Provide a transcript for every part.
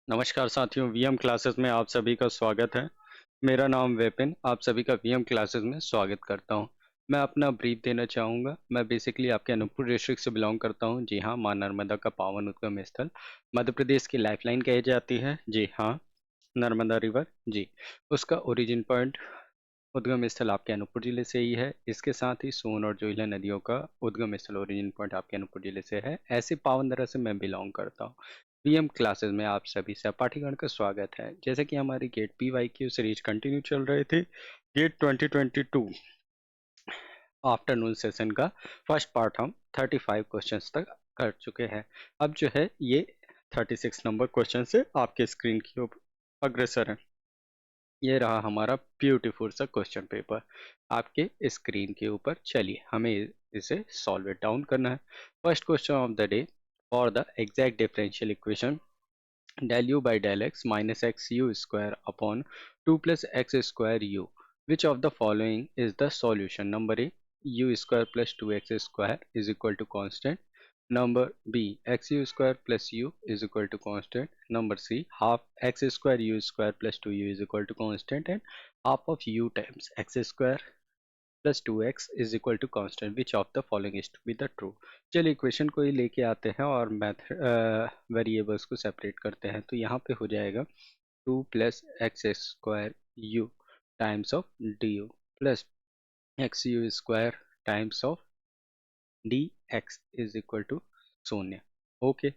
नमस्कार साथियों, VM classes में आप सभी का स्वागत है। मेरा नाम विपिन, आप सभी का वीएम क्लासेस में स्वागत करता हूं। मैं अपना ब्रीफ देना चाहूँगा। मैं बेसिकली आपके अनूपपुर डिस्ट्रिक्ट से बिलोंग करता हूं। जी हाँ, मां नर्मदा का पावन उद्गम स्थल मध्य प्रदेश की लाइफलाइन कही जाती है। जी हाँ, नर्मदा रिवर जी, उसका ओरिजिन पॉइंट उद्गम स्थल आपके अनूपपुर जिले से ही है। इसके साथ ही सोन और जोइला नदियों का उद्गम स्थल ओरिजिन पॉइंट आपके अनूपपुर जिले से है। ऐसे पावन धरा से मैं बिलोंग करता हूँ। पीएम क्लासेस में आप सभी सहपाठीगण का स्वागत है। जैसे कि हमारी गेट PYQ सीरीज कंटिन्यू चल रही थी, गेट 2022 आफ्टरनून सेशन का फर्स्ट पार्ट हम 35 क्वेश्चंस तक कर चुके हैं। अब जो है ये 36 नंबर क्वेश्चन से आपके स्क्रीन की ओर अग्रसर है। ये रहा हमारा ब्यूटीफुल सा क्वेश्चन पेपर आपके स्क्रीन के ऊपर। चलिए हमें इसे सॉल्व इट डाउन करना है। First question of the day, for the exact differential equation del u by del x minus x u square upon 2 plus x square u, which of the following is the solution? Number A, u square plus 2x square is equal to constant. Number B, xu square plus u is equal to constant. Number C, half x square u square plus 2u is equal to constant, and half of u times x square plus 2x is equal to constant, which of the following is to be the true. चलिए equation को ही लेके आते हैं और method variables को separate करते हैं। तो यहाँ पे हो जाएगा 2 plus x square u times of d u plus x u square times of d x is equal to शून्य। Okay,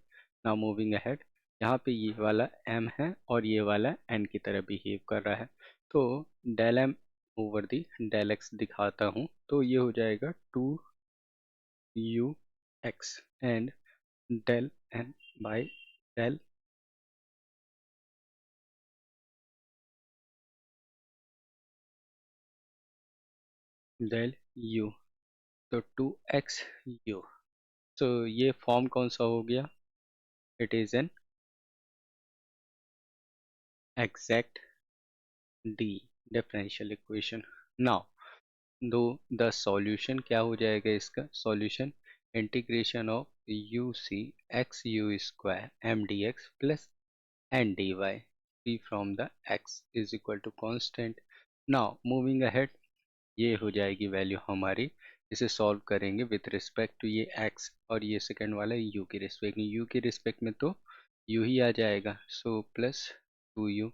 now moving ahead. यहाँ पे ये वाला m है और ये वाला n की तरह बिहेव कर रहा है। तो del m over the del x दिखाता हूँ, तो ये हो जाएगा 2ux and del n by del del u, तो 2xu। तो ये फॉर्म कौन सा हो गया? It is an exact d differential equation. Now do the solution क्या हो जाएगा? इसका solution integration of u c x u square m d x plus n d y, free from the x is equal to constant. Now moving ahead, ये हो जाएगी value हमारी। इसे solve करेंगे विथ रिस्पेक्ट टू ये x और ये second वाला यू के रिस्पेक्ट में। यू के रिस्पेक्ट में तो यू ही आ जाएगा, so plus 2u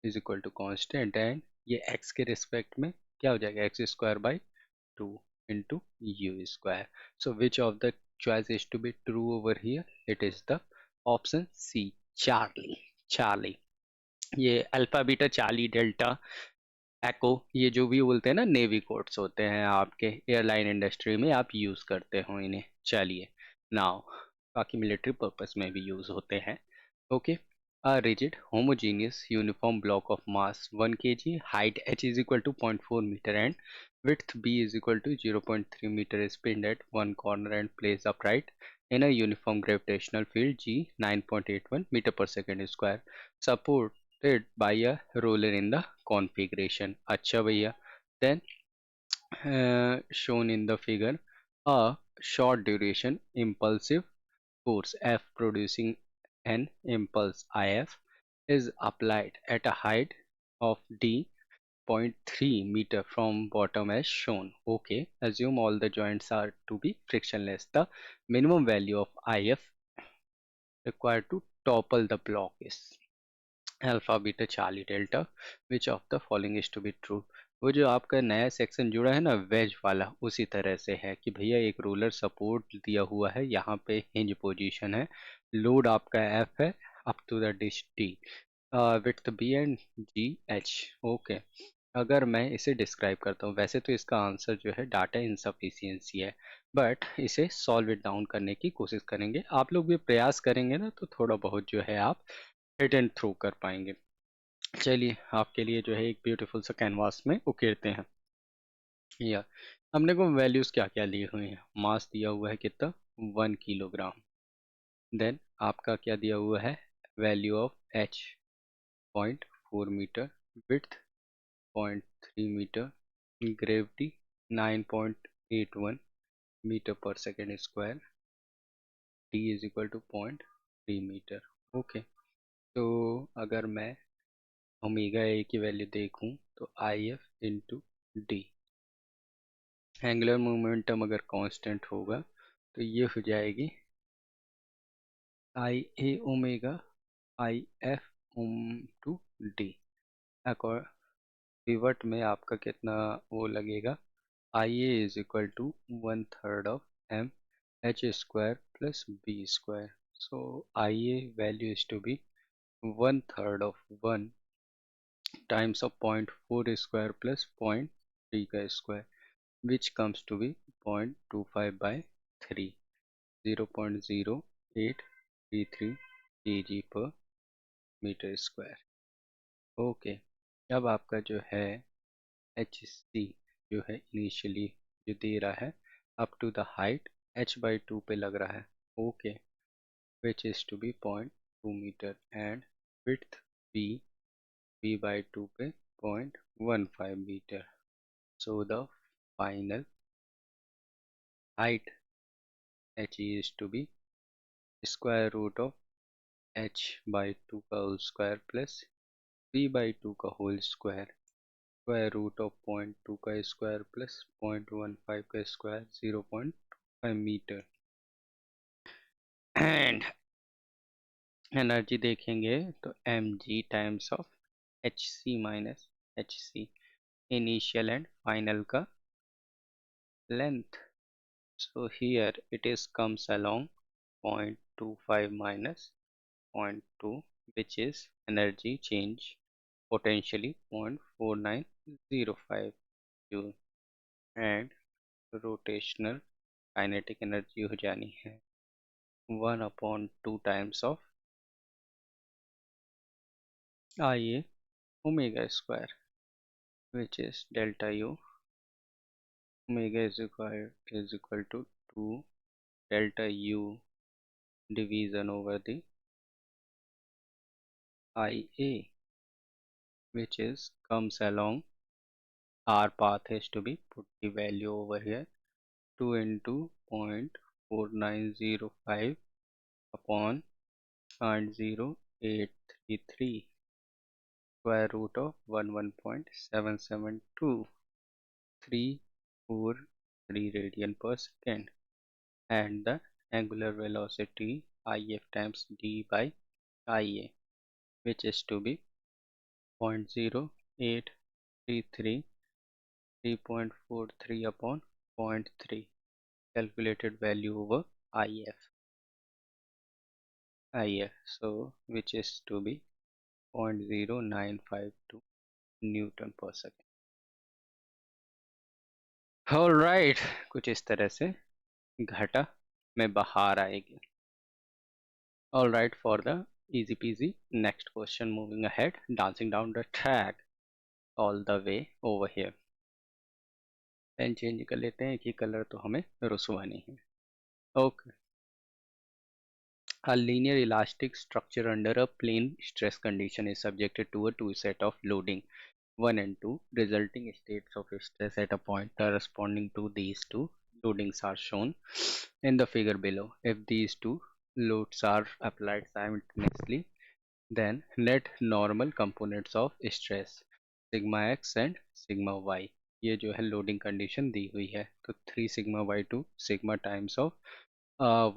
is equal to constant, and ये एक्स के रिस्पेक्ट में क्या हो जाएगा? X square by 2 into u square. So which of the choice is to be true over here? It is the option C, Charlie. Charlie, ये alpha beta charlie delta एको, ये जो भी बोलते हैं ना, नेवी कोड्स होते हैं आपके एयरलाइन इंडस्ट्री में, आप यूज करते हो इन्हें। चलिए नाउ, बाकी मिलिट्री पर्पस में भी यूज होते हैं। Okay, a rigid homogeneous uniform block of mass 1 kg, height h is equal to 0.4 meter and width b is equal to 0.3 meter is pinned at one corner and placed upright in a uniform gravitational field g 9.81 meter per second square, supported by a roller in the configuration. अच्छा भैया, then shown in the figure, a short duration impulsive force F producing an impulse IF is applied at a height of d 0.3 meter from bottom as shown. Okay, assume all the joints are to be frictionless. The minimum value of IF required to topple the block is alpha beta charlie delta, which of the following is to be true. वो जो आपका नया section जुड़ा है ना veg वाला, उसी तरह से है कि भैया एक रोलर सपोर्ट दिया हुआ है, यहाँ पे हिंज पोजीशन है, लोड आपका एफ है up to the dish D, width B and G H. Okay, अगर मैं इसे डिस्क्राइब करता हूँ, वैसे तो इसका आंसर जो है डाटा इनसफिशियंसी है, बट इसे सॉल्व इट डाउन करने की कोशिश करेंगे। आप लोग भी प्रयास करेंगे ना, तो थोड़ा बहुत जो है आप हिट एंड थ्रू कर पाएंगे। चलिए आपके लिए जो है एक ब्यूटीफुल सा कैनवास में उकेरते हैं। या हमने को वैल्यूज क्या क्या ली हुई हैं? मास दिया हुआ है कितना? 1 किलोग्राम। देन आपका क्या दिया हुआ है? Value of h 0.4 metre, width 0.3 metre, gravity 9.81 metre पर second square, d is equal to 0.3 metre. Okay, तो अगर मैं ओमेगा ए की वैल्यू देखूं तो I f into d, angular momentum अगर कांस्टेंट होगा तो ये हो जाएगी I a omega I f to d. Pivot में आपका कितना वो लगेगा, I a is equal to 1/3 of m h square plus B square. So I A value is to be 1/3 of 1 times of 0.4 square plus 0.3 का square, which comes to be 0.25 by 3, 0.0833 kg per metre square. Okay, अब आपका जो है H C जो है initially जो दे रहा है up to the height h/2 पे लग रहा है। Okay, which is to be 0.2 metre and width b/2 पे 0.15 metre. So the final height h is to be square root of h/2 का whole square plus b/2 का whole square, square root of 0.2 का square plus 0.15 का square, 0.5 metre. And energy देखेंगे तो mg times of hc minus hc, initial and final का length. So here it is comes along 0.25 minus 0.2, which is energy change potentially 0.4905 joule, and rotational kinetic energy हो जानी है 1/2 times of Ia omega square, which is delta U omega is equal to 2 delta U division over the Ia, which is comes along our path is to be put the value over here 2 into 0.4905 upon 0.0833 square root of 11.772343 radian per second, and the angular velocity if times d by ia, which is to be 0.0833 3.43 upon 0.3, calculated value over if, so which is to be 0.0952 Newton पर second. Alright, कुछ इस तरह से घटा में बाहर आएगी। Alright, for the easy peasy next question, moving ahead, dancing down the track all the way over here। Pen change कर लेते हैं, एक ही कलर तो हमें रुसवा नहीं है। Okay, a linear elastic structure under a plane stress condition is subjected to a two set of loading 1 and 2, resulting states of stress at a point corresponding to these two loadings are shown in the figure below. If these two loads are applied simultaneously, then let normal components of stress sigma x and sigma y, ये जो है loading condition दी हुई है, तो 3 sigma by 2 sigma times of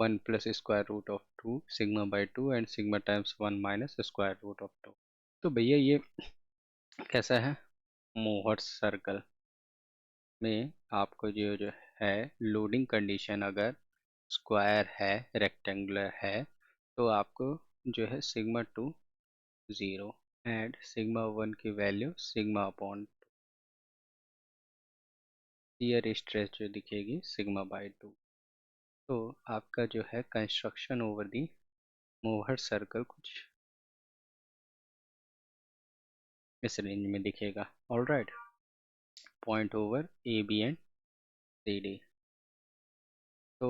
1 plus square root of 2 sigma by 2 and sigma times 1 minus square root of 2। तो भैया ये कैसा है, मोहर सर्कल में आपको जो है लोडिंग कंडीशन अगर स्क्वायर है, रेक्टेंगुलर है, तो आपको जो है सिग्मा 2 0 एंड सिग्मा 1 की value sigma upon shear stress जो दिखेगी सिग्मा बाई 2। तो आपका जो है construction over the Mohr circle कुछ इस रेंज में दिखेगा। Alright, point over A B and C D. तो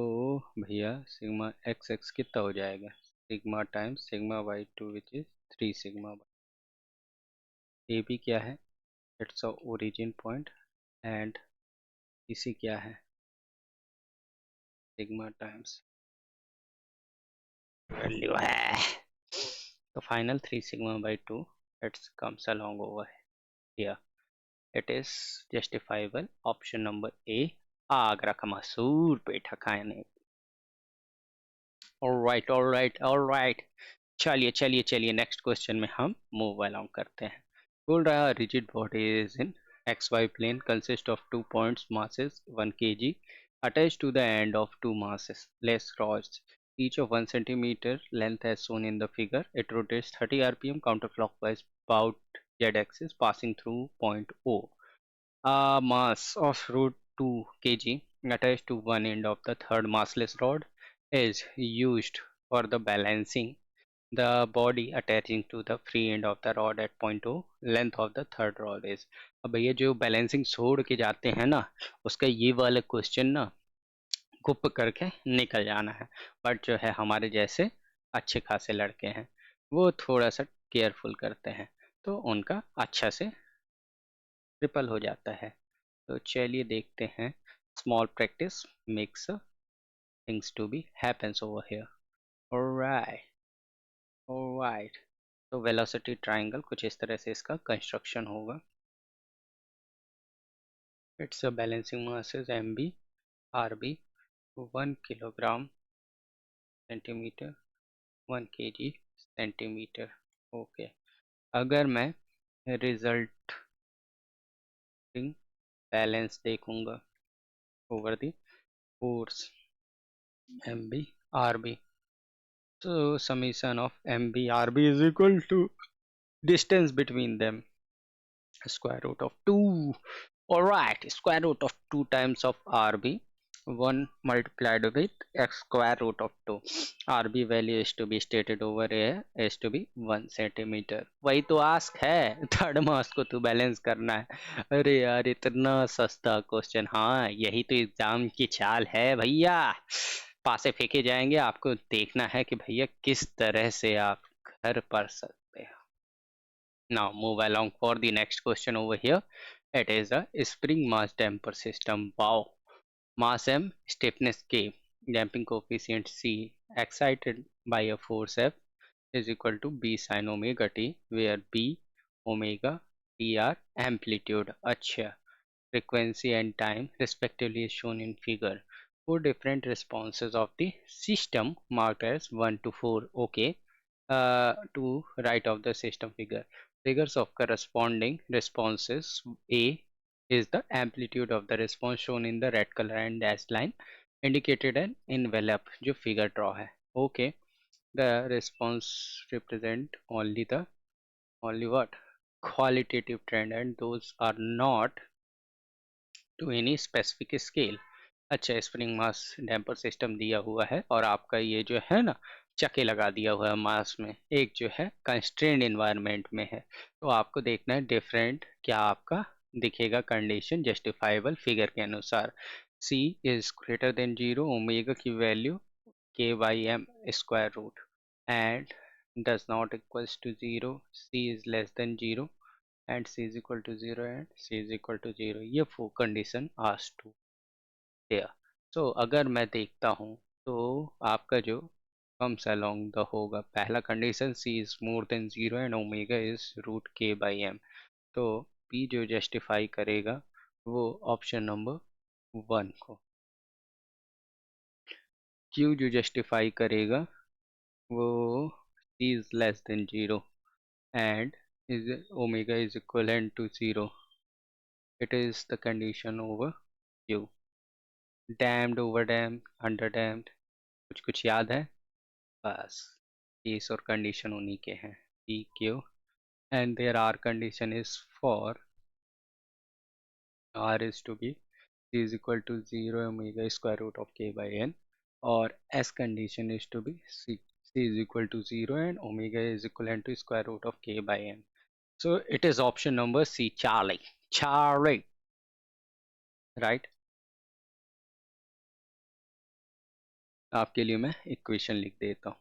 भैया सिग्मा एक्स एक्स कितना हो जाएगा, sigma times sigma by 2 which is 3 sigma. A B क्या है, it's a origin point, and इसी क्या है सिग्मा टाइम्स वैल्यू है the final 3 sigma by 2 it comes along over here. It is justifiable. Option number A, Agra का मशहूर पेठा खाने. All right. चलिए नेक्स्ट क्वेश्चन में हम मूव अलोंग करते हैं. बोल रहा है rigid body is in XY plane consist of 2 points masses 1 kg attached to the end of 2 masses less rods each of 1 centimeter length as shown in the figure. It rotates 30 rpm counterclockwise about z-axis passing through point O. A mass of root 2 kg attached to one end of the third massless rod is used for the balancing the body attaching to the free end of the rod at point O. Length of the third rod is. अब भैया जो balancing छोड़ के जाते हैं ना उसका ये वाला क्वेश्चन ना गुप करके निकल जाना है. बट जो है हमारे जैसे अच्छे खासे लड़के हैं वो थोड़ा सा केयरफुल करते हैं तो उनका अच्छा से ट्रिपल हो जाता है. तो चलिए देखते हैं. Small practice makes things to be happens over here. Alright. Alright. तो वेलोसिटी ट्रायंगल कुछ इस तरह से इसका कंस्ट्रक्शन होगा. It's a balancing mass is mb rb 1 kilogram centimetre 1 kg centimetre. Okay. अगर मैं रिजल्टिंग बैलेंस देखूंगा over the force mb rb, so summation of mb rb is equal to distance between them square root of 2. Alright, square root of 2 times of RB 1 multiplied with x square root of 2. RB value is to be stated over here is to be 1 centimeter. वही तो ask है. Third मास को तो balance करना है. अरे यार इतना सस्ता क्वेश्चन. हाँ यही तो एग्जाम की चाल है भैया. पासे फेंके जाएंगे. आपको देखना है कि भैया किस तरह से आप घर पर सकते हैं. Now move along for the next question over here. It is a spring mass damper system. Wow. Mass M, stiffness K, damping coefficient C, excited by a force F is equal to B sin omega t, where B, omega, T are amplitude. अच्छा. Frequency and time respectively is shown in figure. Four different responses of the system marked as 1 to 4. Okay. To right of the system figure. Figures of corresponding responses. A is the amplitude of the response shown in the red color and dashed line indicated an envelope जो figure draw है. Okay. The response represent only what qualitative trend and those are not to any specific scale. अच्छा. Spring mass damper system दिया हुआ है और आपका ये जो है ना चके लगा दिया हुआ है मास में. एक जो है कंस्ट्रेंड इन्वायरमेंट में है तो आपको देखना है डिफरेंट क्या आपका दिखेगा कंडीशन जस्टिफाइबल फिगर के अनुसार. C is greater than 0, omega की value k by m square root and does not equals to 0. C is less than 0 and C is equal to 0 and C is equal to 0. ये four condition as to there. So अगर मैं देखता हूँ तो आपका जो comes along the होगा पहला condition C is more than 0 and omega is root k by M. तो P जो जस्टिफाई करेगा वो ऑप्शन नंबर 1 को. Q जो जस्टिफाई करेगा वो C is less then 0 and is omega is equivalent to 0. It is the condition over Q. Damped over damped under damped कुछ कुछ याद है. बस केस और कंडीशन उन्हीं के हैं. P Q and there are condition is for R is to be C is equal to 0 omega square root of k by n और S condition is to be C is equal to 0 and omega is equal to square root of k by n. So it is option number C Charlie. Charlie right. आपके लिए मैं equation लिख देता हूँ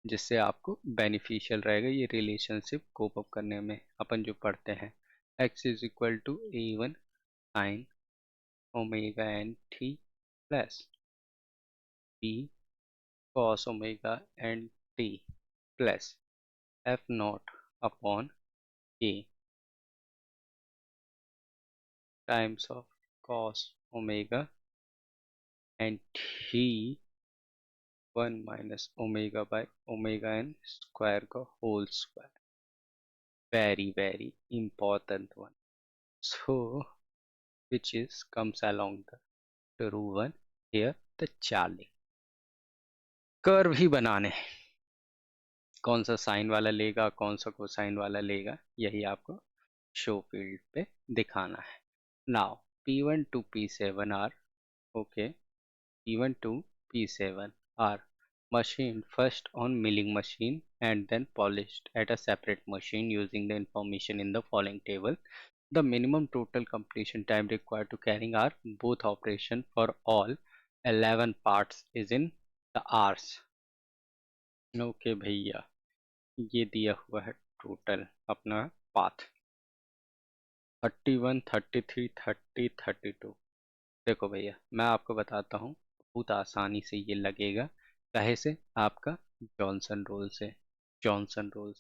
जिससे आपको beneficial रहेगा ये रिलेशनशिप कोप अप करने में. अपन जो पढ़ते हैं x is equal to a1 sine omega n t plus b cos omega n t plus f naught upon a times of cos omega and t one minus omega by omega n square का whole square. Very, very important one. So, which is comes along the true one here, the Charlie. Curve ही बनाने हैं. कौन सा sign वाला लेगा कौन सा कोसाइन वाला लेगा यही आपको शो फील्ड पे दिखाना है. Now P1 to P7 are okay. P1 to P7 are machined first on milling machine and then polished at a separate machine using the information in the following table. The minimum total completion time required to carrying out both operation for all 11 parts is in the hours. Okay भैया, ये दिया हुआ है total अपना path 31, 33, 30, 32. देखो भैया मैं आपको बताता हूँ, बहुत आसानी से ये लगेगा. कहे से आपका जॉनसन रोल से. Johnson rule.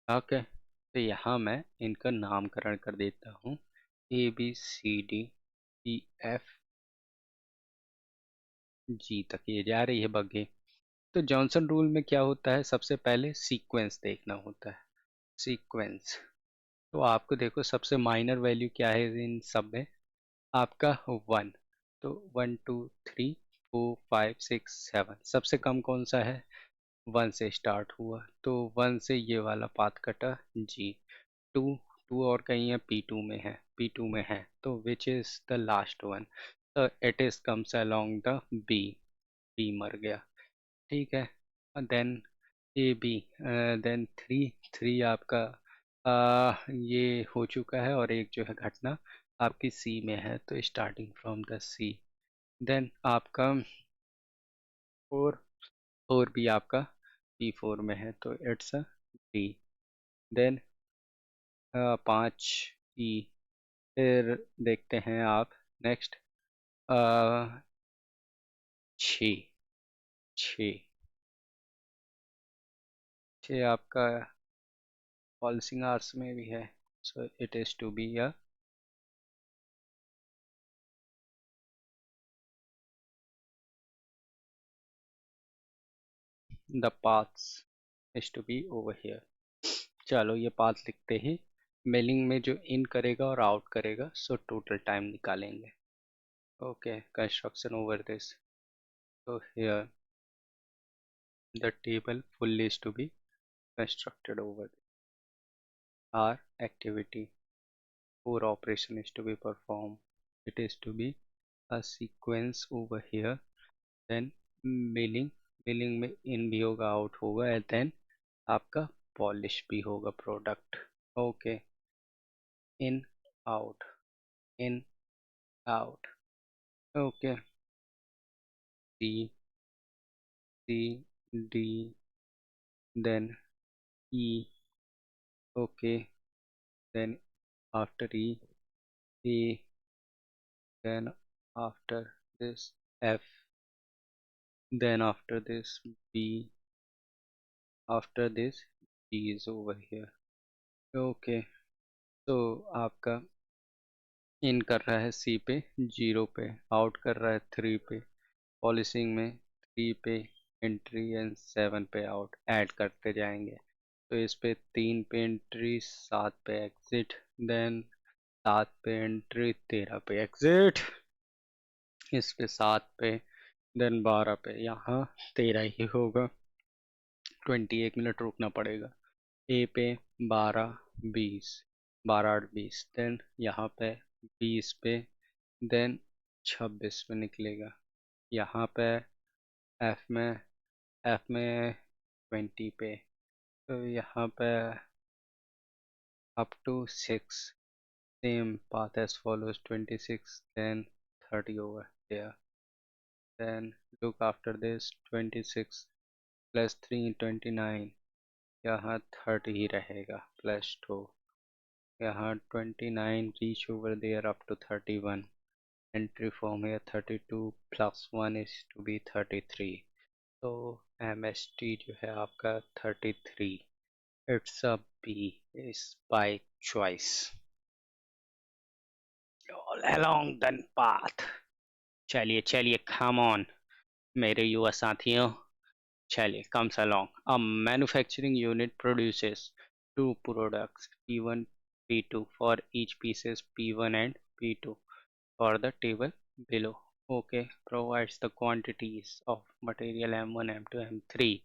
ओके, तो यहाँ मैं इनका नामकरण कर देता हूँ. A B C D E F G तक ये जा रही है बग्गे. तो जॉनसन रूल में क्या होता है, सबसे पहले सीक्वेंस देखना होता है. सीक्वेंस. तो आपको देखो सबसे माइनर वैल्यू क्या है इन सब में, आपका 1. तो 1 2 3 4 5 6 7, सबसे कम कौन सा है, 1 से स्टार्ट हुआ तो 1 से ये वाला पाथ कटा जी. 2, 2 और कहीं है P2 में है, P2 में है तो which is the last one, तो it is comes along the B. B मर गया. ठीक है. Then A B. देन 3. 3 आपका ये हो चुका है और एक जो है घटना आपकी सी में है तो starting from the C. Then आपका 4. 4 भी आपका P4 में है तो it's a D. Then 5 E. फिर देखते हैं आप नेक्स्ट 6. 6. 6 आपका पॉलिसिंग आर्ट्स में भी है so it is to be a the paths is to be over here. चलो ये पाथ लिखते ही मेलिंग में जो इन करेगा और आउट करेगा सो टोटल टाइम निकालेंगे. Okay, construction over this. तो here the table fully is to be constructed over our activity. 4 operation is to be performed. It is to be a sequence over here. Then milling. Milling में इन भी होगा out होगा and then आपका polish भी होगा product. Okay. In out. In out. Okay. C. C. D. Then E. Okay. Then after E, A. Then after this F. Then after this B. After this G is over here. Okay. तो आपका इन कर रहा है सी पे 0 पे, out कर रहा है 3 पे, पॉलिसिंग में 3 पे एंट्री एंड 7 पे आउट. ऐड करते जाएंगे तो इस पे 3 पे एंट्री 7 पे एग्जिट. देन 7 पे एंट्री 13 पे एग्जिट. इस पे 7 पे देन 12 पे, यहाँ 13 ही होगा. 21 मिनट रुकना पड़ेगा. ए पे 12 20, 12 8 20. देन यहाँ पे 20 पे, देन 26 पे निकलेगा. यहाँ पे एफ में, एफ में 20 पे. तो यहाँ पे up to 6 same path as follows 26 then 30 over there. Then look after this 26 plus 3 29, यहाँ 30 ही रहेगा प्लस 2. यहाँ 29 reach over there up to 31. Entry form here 32 plus 1 is to be 33. तो MST जो है आपका 33. It's a B. Is by choice. All along the path. चलिए चलिए, come on मेरे युवा साथियों, चलिए comes along. A manufacturing unit produces two products P1, P2 for each pieces P1 and P2 for the table below. Okay, provides the quantities of material M1, M2, M3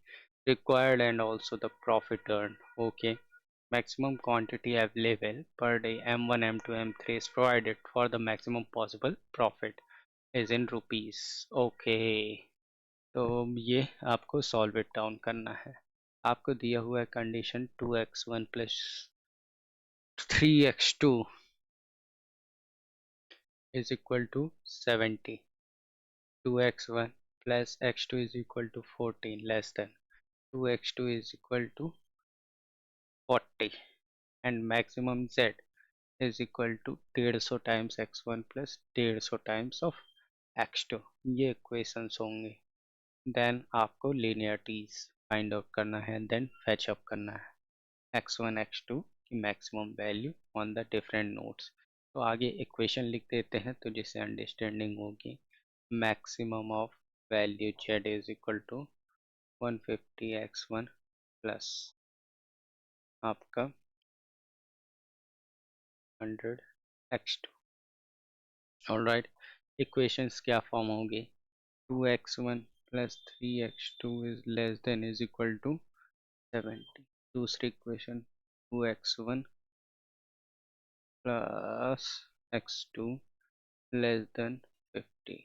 required and also the profit earned. Okay, maximum quantity available per day M1, M2, M3 is provided for the maximum possible profit is in rupees. Okay, तो ये आपको solve it down करना है. आपको दिया हुआ है condition 2x1 plus 3x2 is equal to 70. 2x1 plus x2 is equal to 14 less than 2x2 is equal to 40 and maximum z is equal to 150 times x1 plus 150 times of x2. ये equations होंगे. Then आपको लिनियरिटीज find out करना है, then fetch up करना है x1 x2 की maximum value on the different nodes. तो आगे इक्वेशन लिख देते हैं तो जिससे अंडरस्टैंडिंग होगी. Maximum of value z is equal to 150 x1 plus आपका 100 x2. ऑलराइट, इक्वेशंस क्या फॉर्म होगी. 2x1 plus 3x2 is less than is equal to 70. दूसरी equation 2x1 plus x2 less than 50.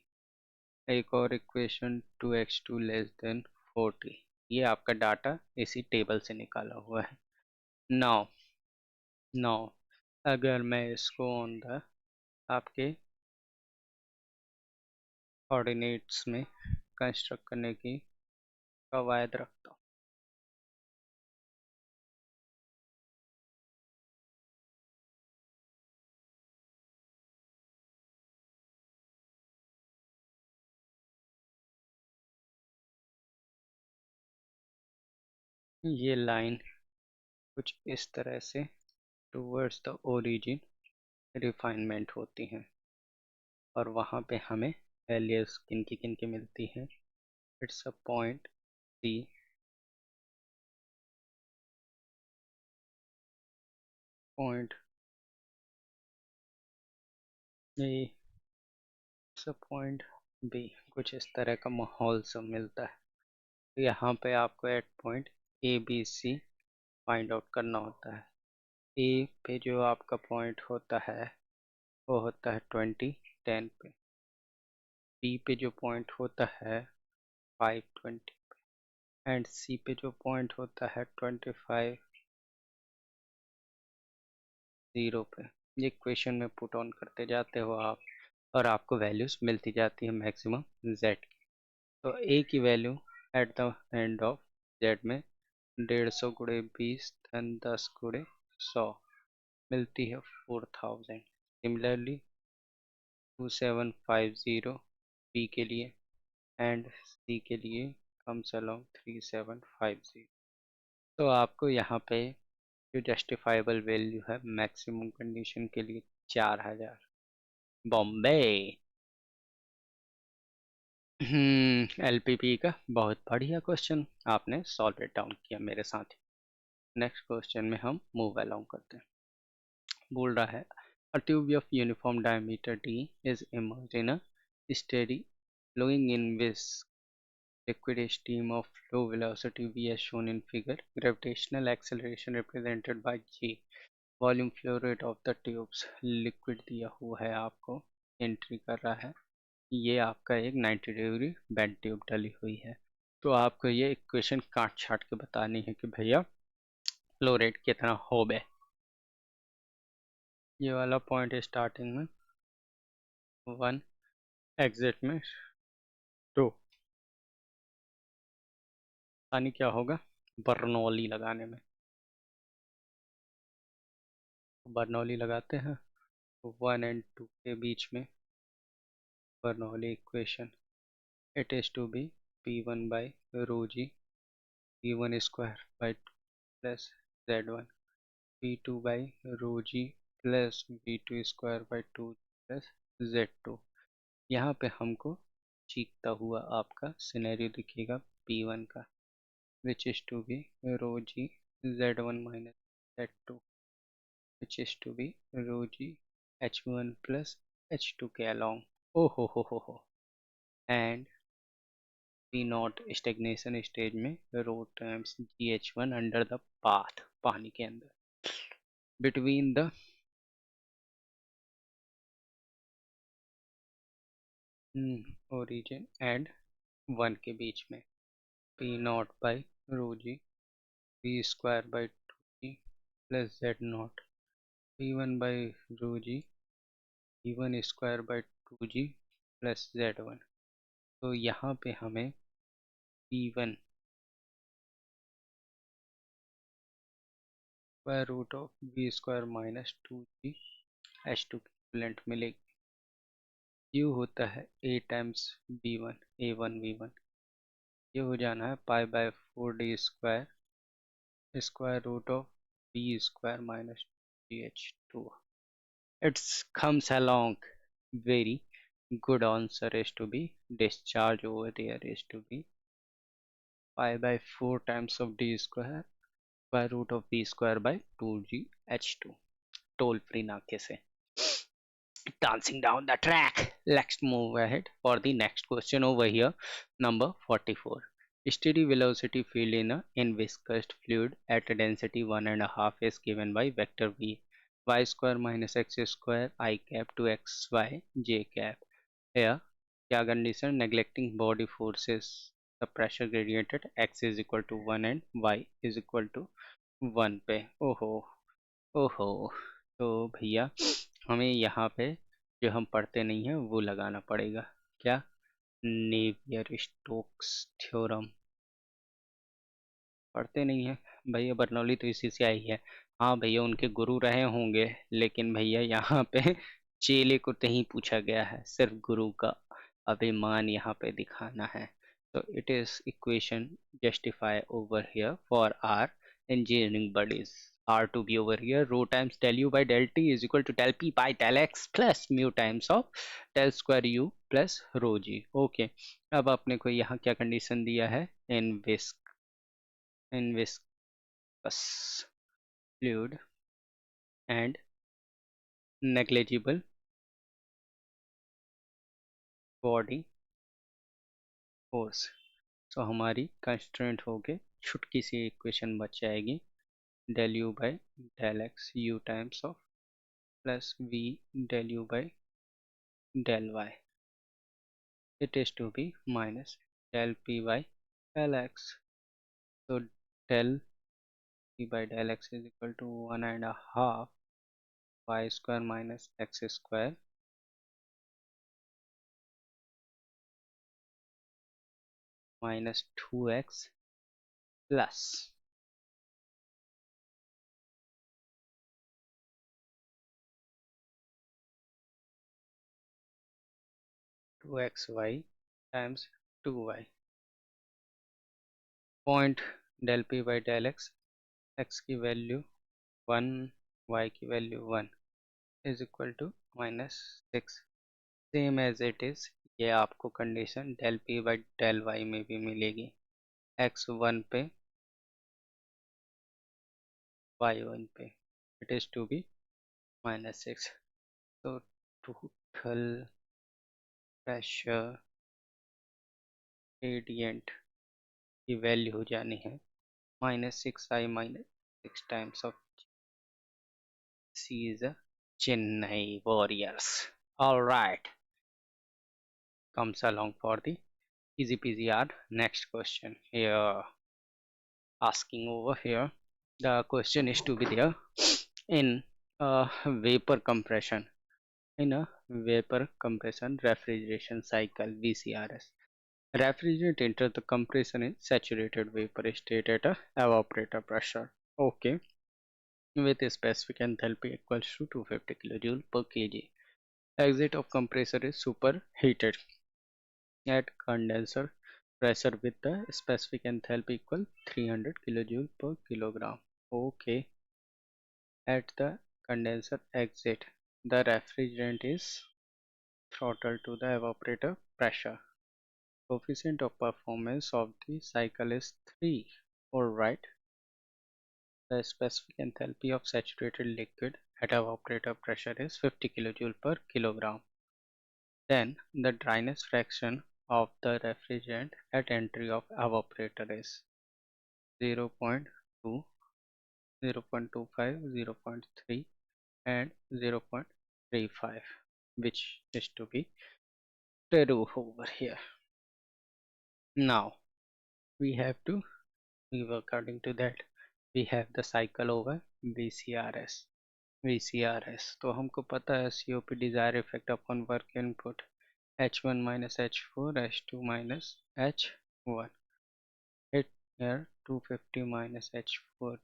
एक और इक्वेशन 2x2 लेस देन 40. ये आपका data इसी table से निकाला हुआ है. नाउ नाउ अगर मैं इसको ऑन द आपके कोऑर्डिनेट्स में कंस्ट्रक्ट करने की कवायद रखता हूँ. ये लाइन कुछ इस तरह से टूवर्ड्स द ओरिजिन रिफाइनमेंट होती हैं और वहाँ पे हमें वैल्यूज किन की मिलती हैं. It's a point C, point A, it's a point B. कुछ इस तरह का माहौल सब मिलता है. तो यहाँ पे आपको at point A B C find out करना होता है. ए पे जो आपका पॉइंट होता है वो होता है 2010 पे. बी पे जो पॉइंट होता है 520 पे एंड सी पे जो पॉइंट होता है 25 0 पे. ये क्वेश्चन में पुट ऑन करते जाते हो आप और आपको वैल्यूज मिलती जाती है मैक्सिमम जेड की. तो ए की value at the end of Z में 150 गुणे 20 धन 10 गुणे 100 मिलती है 4000. सिमिलरली 2750 बी के लिए एंड सी के लिए कम्स अलोंग 3750. तो आपको यहाँ पे जो जस्टिफाइबल वैल्यू है मैक्सिमम कंडीशन के लिए 4000. बॉम्बे. एलपीपी का बहुत बढ़िया क्वेश्चन आपने सॉल्व इट डाउन किया मेरे साथ. नेक्स्ट क्वेश्चन में हम मूव अलोंग करते हैं. बोल रहा है a tube of uniform diameter d is immersed in a steady flowing in whisk liquid stream of low velocity v as shown in figure. Gravitational acceleration represented by g. Volume flow rate of the tubes. Liquid दिया हुआ है आपको, entry कर रहा है. ये आपका एक 90 डिग्री बेंड ट्यूब डली हुई है. तो आपको ये इक्वेशन काट छाट के बतानी है कि भैया फ्लो रेट कितना हो बे. ये वाला पॉइंट है स्टार्टिंग में 1, एग्जिट में 2. पानी क्या होगा बर्नौली लगाने में. बर्नौली लगाते हैं 1 एंड 2 के बीच में Bernoulli equation. It is to be P1 by rho g P1 square by 2 plus Z1 V2 by rho G plus V2 square by 2 plus Z2। यहाँ पे हमको चीखता हुआ आपका सिनेरियो दिखेगा P1 का, which is to be rho G Z1 minus Z2, which is to be rho G H1 plus H2 के along। ओ हो and P naught stagnation stage में rho times GH1 under the path, पानी के अंदर, between the origin and 1 के बीच में। P nought by rho G V square by 2G plus Z nought P1 by rho G V1 square by 2G plus Z1। तो यहाँ पे हमें P1 square root of V square minus 2G H2 equivalent मिलेगी। U होता है A times B1 A1 V1, ये हो जाना है pi by 4D square root of B square minus GH2। It comes along very good answer is to be discharge over there is to be pi by 4 times of D square square root of B square by 2GH2। Toll free नाके से dancing down the track। Let's move ahead for the next question over here, number 44। Steady velocity field in viscous fluid at density 1.5 is given by vector v y square minus x square I cap to xy j cap। Here क्या condition, neglecting body forces, the pressure gradient at x is equal to 1 and y is equal to 1 पे। ओहो ओहो, तो भैया हमें यहाँ पे जो हम पढ़ते नहीं हैं वो लगाना पड़ेगा। क्या? Navier Stokes theorem. पढ़ते नहीं है भैया, बर्नौली तो इसी से आई है। हाँ भैया, उनके गुरु रहे होंगे, लेकिन भैया यहाँ पे चेले को नहीं पूछा गया है, सिर्फ गुरु का अभिमान यहाँ पे दिखाना है। तो it is equation justify over here for our engineering buddies are to be over here, rho times del u by del t is equal to del p by del x plus mu times of del square u plus rho g। Okay, अब आपने को यहाँ क्या condition दिया है, in viscous fluid and negligible body force। तो हमारी constraint हो गए, छुटकी सी इक्वेशन बच जाएगी, del u by del x u times of plus v del u by del y, it is to be minus del p by del x। so del p by del x is equal to 1.5 y square minus x square minus 2x plus 2xy times 2y। Point del p by del x की वैल्यू 1, y की वैल्यू 1 is equal to -6, same as it is. ये आपको condition del p by del y में भी मिलेगी, x 1 पे y 1 पे, इट इज टू बी -6। तो टोटल प्रेशर ग्रेडियंट की वैल्यू हो जानी है -6i -6 times of C is a Chennai Warriors। All right, comes along for the easy peasy yard। Next question here, asking over here, the question is to be there in vapor compression, in a vapor compression refrigeration cycle VCRS, refrigerant enter the compression in saturated vapor state at a evaporator pressure, okay, with a specific enthalpy equals to 250 kilojoule per kg। Exit of compressor is superheated at condenser pressure with the specific enthalpy equal 300 kilojoule per kilogram। Okay. At the condenser exit, the refrigerant is throttled to the evaporator pressure. Coefficient of performance of the cycle is 3. Alright. The specific enthalpy of saturated liquid at evaporator pressure is 50 kJ per kilogram. Then the dryness fraction of the refrigerant at entry of evaporator is 0.2, 0.25, 0.3 and 0.35, which is to be true over here. Now we have to move according to that. We have the cycle over VCRS तो हमको पता है COP desired effect upon work input H1 minus H4 H2 minus H1. It here 250 minus H4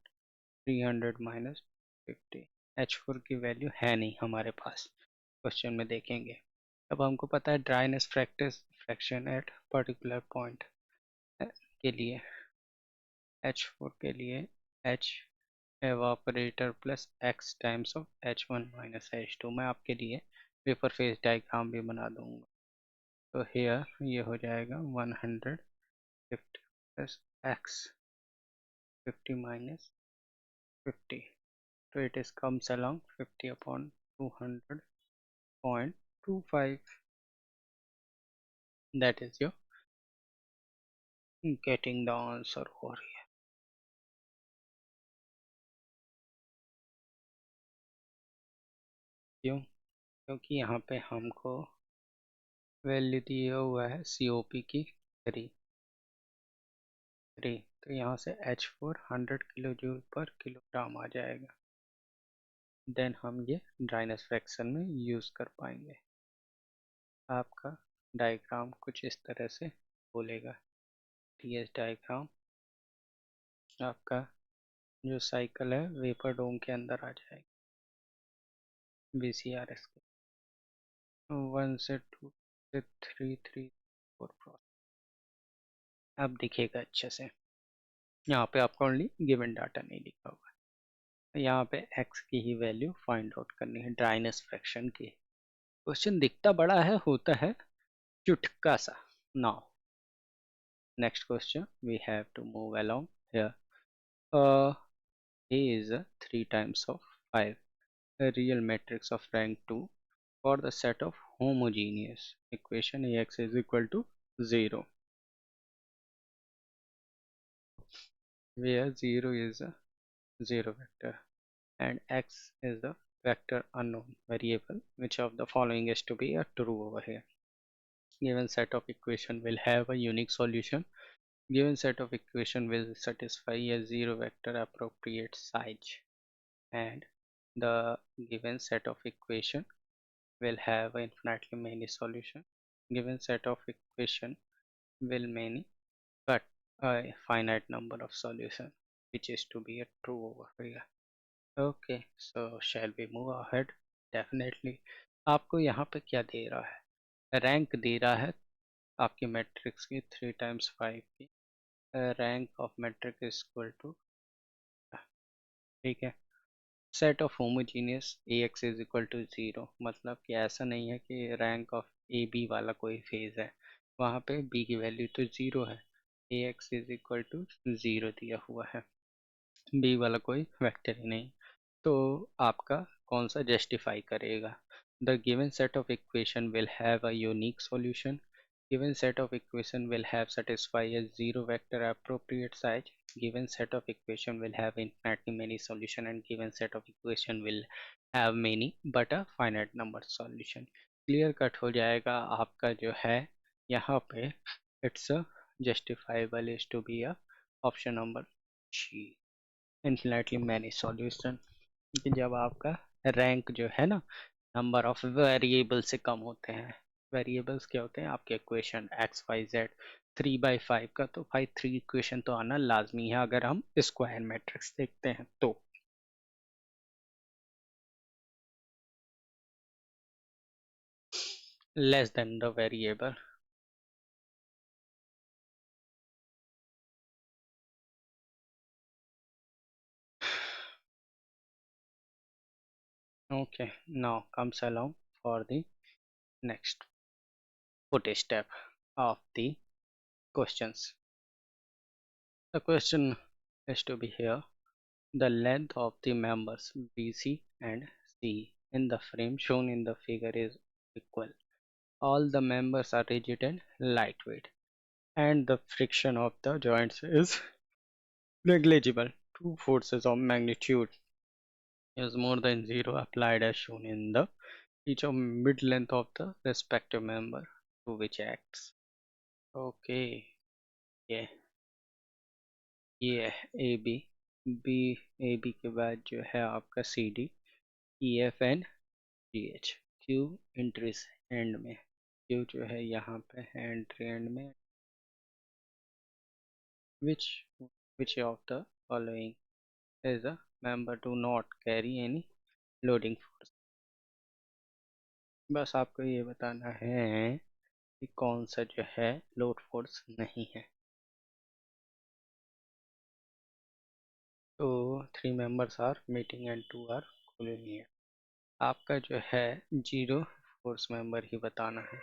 300 minus 50. H4 की वैल्यू है नहीं हमारे पास, question में देखेंगे. अब हमको पता है dryness fraction at particular point के लिए H4 के लिए H evaporator plus X times of H1 minus H2. मैं आपके लिए पेपर फेस डायग्राम भी बना दूंगा. तो हेयर ये हो जाएगा 150 plus X 50 minus 50. So it is comes along 50 upon 200.25. That is your getting the answer over here. क्यों? क्योंकि यहाँ पे हमको वैल्यू दिया हुआ है COP की 3. तो यहाँ से H4 100 किलो जूल पर किलोग्राम आ जाएगा. देन हम ये ड्राइनेस फ्रैक्शन में यूज़ कर पाएंगे. आपका डायग्राम कुछ इस तरह से बोलेगा. TS डायग्राम आपका जो साइकिल है वेपर डोम के अंदर आ जाएगा. VCRS के 1 से 2 से 3 3 4 प्रोसेस अब दिखेगा अच्छे से. यहाँ पे आपको ओनली गिवन डाटा नहीं लिखा हुआ है. यहाँ पे x की ही वैल्यू फाइंड आउट करनी है ड्राइनेस फ्रैक्शन की. क्वेश्चन दिखता बड़ा है, होता है चुटका सा. Now next question we have to move along here. A is 3 times of 5, a real matrix of rank 2 for the set of homogeneous equation Ax is equal to 0, where 0 is a 0 vector and x is the vector unknown variable. Which of the following is to be a true over here? Given set of equation will have a unique solution. Given set of equation will satisfy a 0 vector appropriate size, and the given set of equation will have infinitely many solution. Given set of equation will many but a finite number of solution, which is to be a true over here. Okay, so shall we move ahead? Definitely. आपको यहाँ पे क्या दे रहा है? Rank दे रहा है आपकी matrix की 3 times 5 की. Rank of matrix is equal to, ठीक है, set of homogeneous Ax is equal to 0. मतलब कि ऐसा नहीं है कि रैंक ऑफ ए बी वाला कोई फेज है, वहाँ पे b की वैल्यू तो 0 है. Ax इज इक्वल टू 0 दिया हुआ है, b वाला कोई वेक्टर ही नहीं. तो आपका कौन सा जस्टिफाई करेगा? The given set of equation will have a unique solution. Given set of equation will have satisfy a zero vector appropriate size. Given set of equation will have infinitely many solution and given set of equation will have many but a finite number solution. Clear cut हो जाएगा आपका जो है यहाँ पे. It's justifiable is to be a option number C, infinitely many solution. जब आपका rank जो है ना नंबर ऑफ वेरिएबल से कम होते हैं. वेरिएबल्स क्या होते हैं आपके इक्वेशन एक्स वाई जेड. 3/5 का तो भाई 3 इक्वेशन तो आना लाजमी है अगर हम स्क्वायर मैट्रिक्स देखते हैं तो. Less than the variable. Okay, now comes along for the next step of the questions. The question is to be here. The length of the members BC and CE in the frame shown in the figure is equal. All the members are rigid and lightweight, and the friction of the joints is negligible. Two forces of magnitude is more than zero applied as shown in the each of mid length of the respective member to which acts. Okay, yeah, ये A B B A B के बाद जो है आपका C D E F N G H Q entry end में Q जो है यहाँ पे है एंट्री एंड में which which of the following is a member do not carry any loading force. बस आपको ये बताना है कि कौन सा जो है लोड फोर्स नहीं है. तो 3 members are meeting and 2 are cooling here. आपका जो है जीरो फोर्स मेंबर ही बताना है.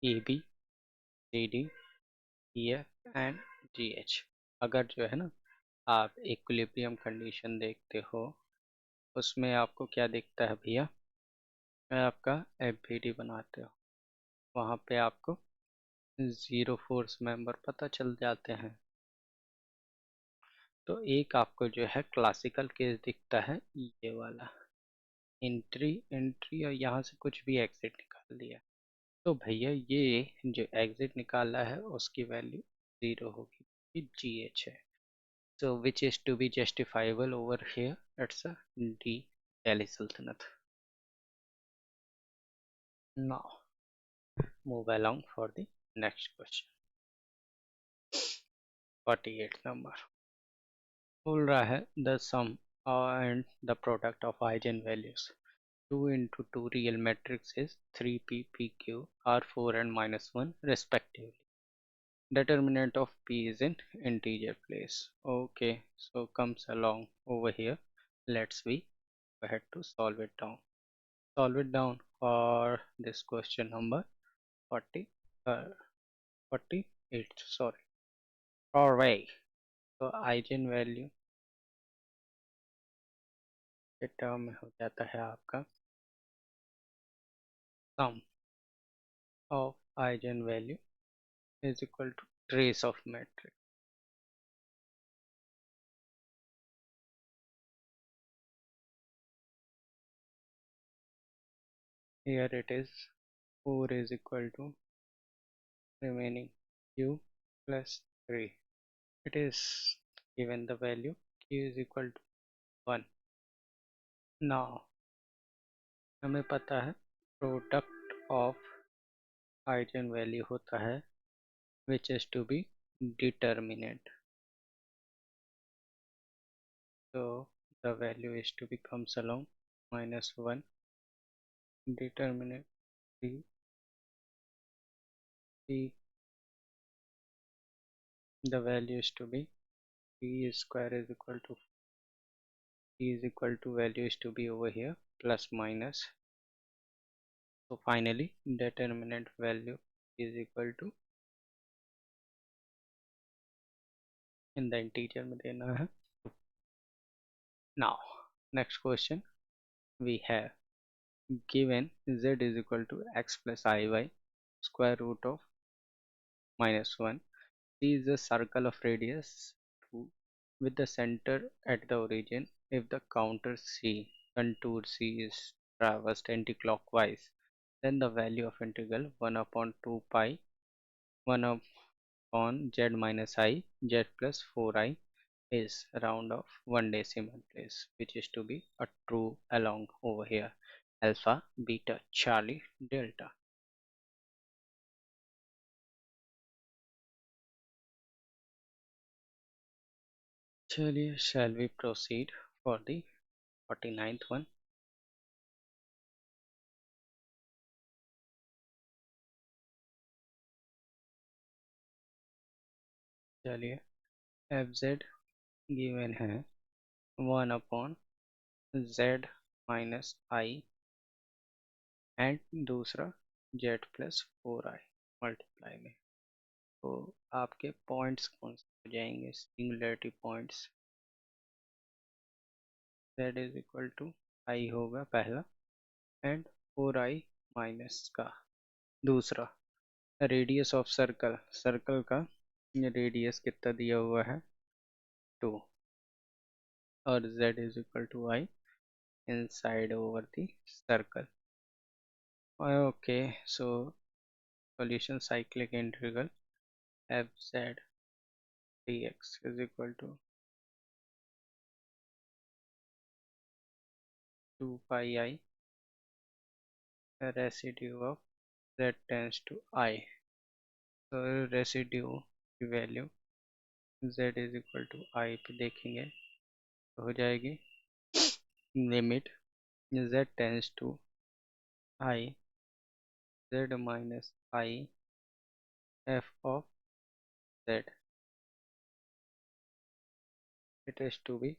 A B C D E F and G H. अगर जो है ना आप इक्विलिब्रियम कंडीशन देखते हो उसमें आपको क्या दिखता है भैया. आपका एफ बी डी बनाते हो वहाँ पे आपको जीरो फोर्स मेंबर पता चल जाते हैं. तो एक आपको जो है क्लासिकल केस दिखता है ये वाला. एंट्री एंट्री और यहाँ से कुछ भी एग्जिट निकाल दिया तो भैया ये जो एग्जिट निकाला है उसकी वैल्यू जीरो होगी. ये जी एच है. So which is to be justifiable over here? It's a D. Delhi Sultanate. Now move along for the next question. 48 number. बोल रहा है the sum and the product of eigenvalues 2 into 2 real matrix is 3p pq r4 and minus 1 respectively. Determinant of p is in integer place. Okay, so comes along over here. Let's we go ahead to solve it down for this question number 40 uh, 48, sorry. Alright, तो eigen value के term में हो जाता है आपका sum of eigen value is equal to trace of matrix. Here it is 4 is equal to remaining q plus 3. It is given the value q is equal to 1. Now हमें पता है product of eigen value होता है which is to be determinant. So the value is to be comes along minus 1 determinant p p. The value is to be p square is equal to p is equal to value is to be over here plus minus. So finally determinant value is equal to in the integer में देना है. Now next question we have given z is equal to x plus iy square root of minus 1. C is a circle of radius 2 with the center at the origin. If the contour C is traversed anticlockwise, then the value of integral 1 upon 2 pi 1 upon z minus I z plus 4i is round of one decimal place, which is to be a true along over here alpha beta charlie delta. चलिए shall we proceed for the 49th one. चलिए f z given है 1 upon z minus i and दूसरा z plus 4i multiply में। तो आपके points कौन से हो जाएंगे? Singularity points z is equal to i होगा पहला, एंड 4i माइनस का दूसरा। रेडियस ऑफ सर्कल, सर्कल का रेडियस कितना दिया हुआ है? 2, और z is equal to i inside over the circle. Okay, so solution cyclic integral fz dx is equal to 2 pi I residue of z tends to I. So residue की value z is equal to I पे देखेंगे तो हो जाएगी limit z tends to I z minus I f of z. It is to be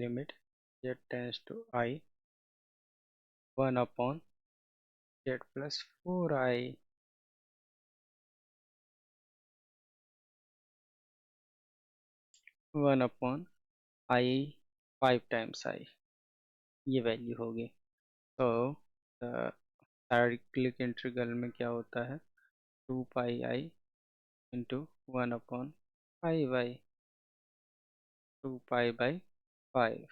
limit z tends to I 1 upon z plus 4i 1 upon I 5 times I, ये वैल्यू होगी। तो cyclic integral में क्या होता है? 2 pi i into 1 upon 5i, 2 pi by 5।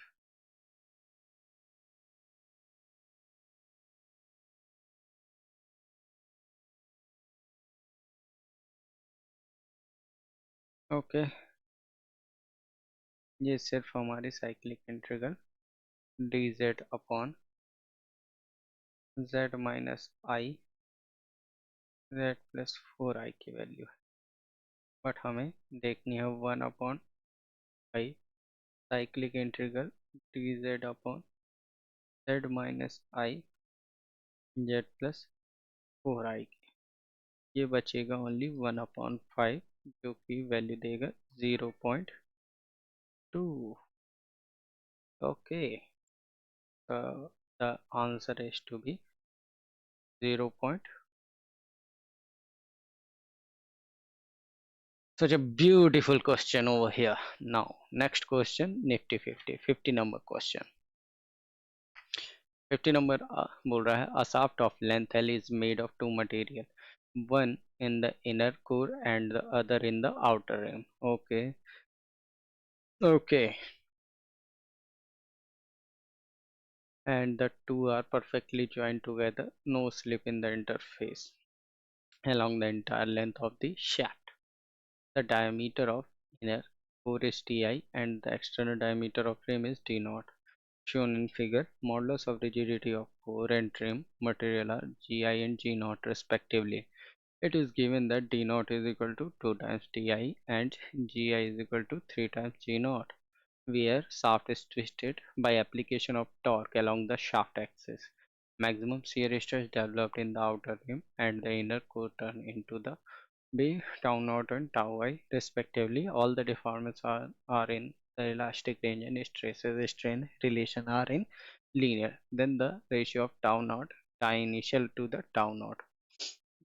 Okay, ये सिर्फ हमारी cyclic integral d z upon z minus i z plus 4i की वैल्यू है, बट हमें देखनी है 1 upon i cyclic integral d z upon z minus i z plus 4i की। ये बचेगा ओनली 1 अपॉन 5, जो कि वैल्यू देगा 0.2। Okay, the answer is to be 0. Such a beautiful question over here. Now, next question, Nifty 50, 50 number question. 50 number बोल रहा है a shaft of length L is made of two material, one in the inner core and the other in the outer rim. Okay, okay, and the two are perfectly joined together, no slip in the interface along the entire length of the shaft. The diameter of inner core is Ti and the external diameter of rim is D0. Shown in figure, modulus of rigidity of core and rim material are Gi and G0 respectively. It is given that D0 is equal to 2 times Ti and Gi is equal to 3 times G0, where shaft is twisted by application of torque along the shaft axis. Maximum shear stress developed in the outer rim and the inner core turn into the B tau naught and tau I respectively. All the deformations are in the elastic range and stresses strain relation are in linear. Then the ratio of tau naught tie initial to the tau naught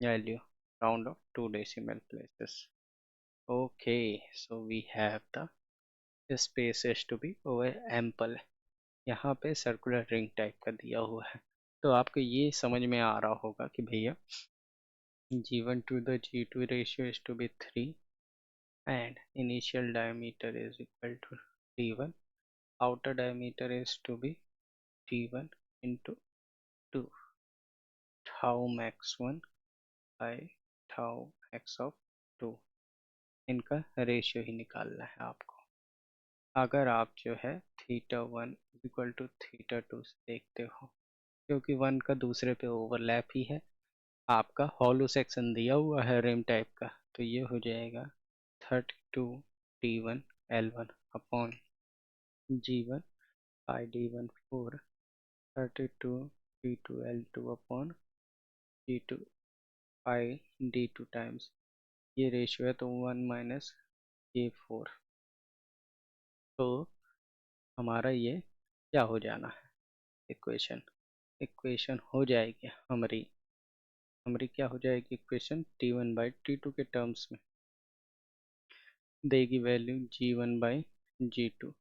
value round of 2 decimal places. Okay, so we have the spaces to be over ample. यहाँ पे circular ring type का दिया हुआ है, तो आपको ये समझ में आ रहा होगा कि भैया G1 to the G2 ratio is to be 3 and initial diameter is equal to D1, outer diameter is to be D1 into 2 tau max 1 by tau x of 2, इनका रेशियो ही निकालना है आपको। अगर आप जो है थीटा 1 इक्वल टू थीटा 2 से देखते हो, क्योंकि 1 का दूसरे पे ओवरलैप ही है, आपका हॉलो सेक्शन दिया हुआ है रिम टाइप का, तो ये हो जाएगा 32 D1 L1 upon G1 I D1 4 32 D2 L2 upon G2 I D2 times, ये रेशियो है तो 1 माइनस ये 4, तो हमारा ये क्या हो जाना है? इक्वेशन इक्वेशन हो जाएगी हमारी हमारी क्या हो जाएगी इक्वेशन, T1/T2 के टर्म्स में देगी value G1/G2।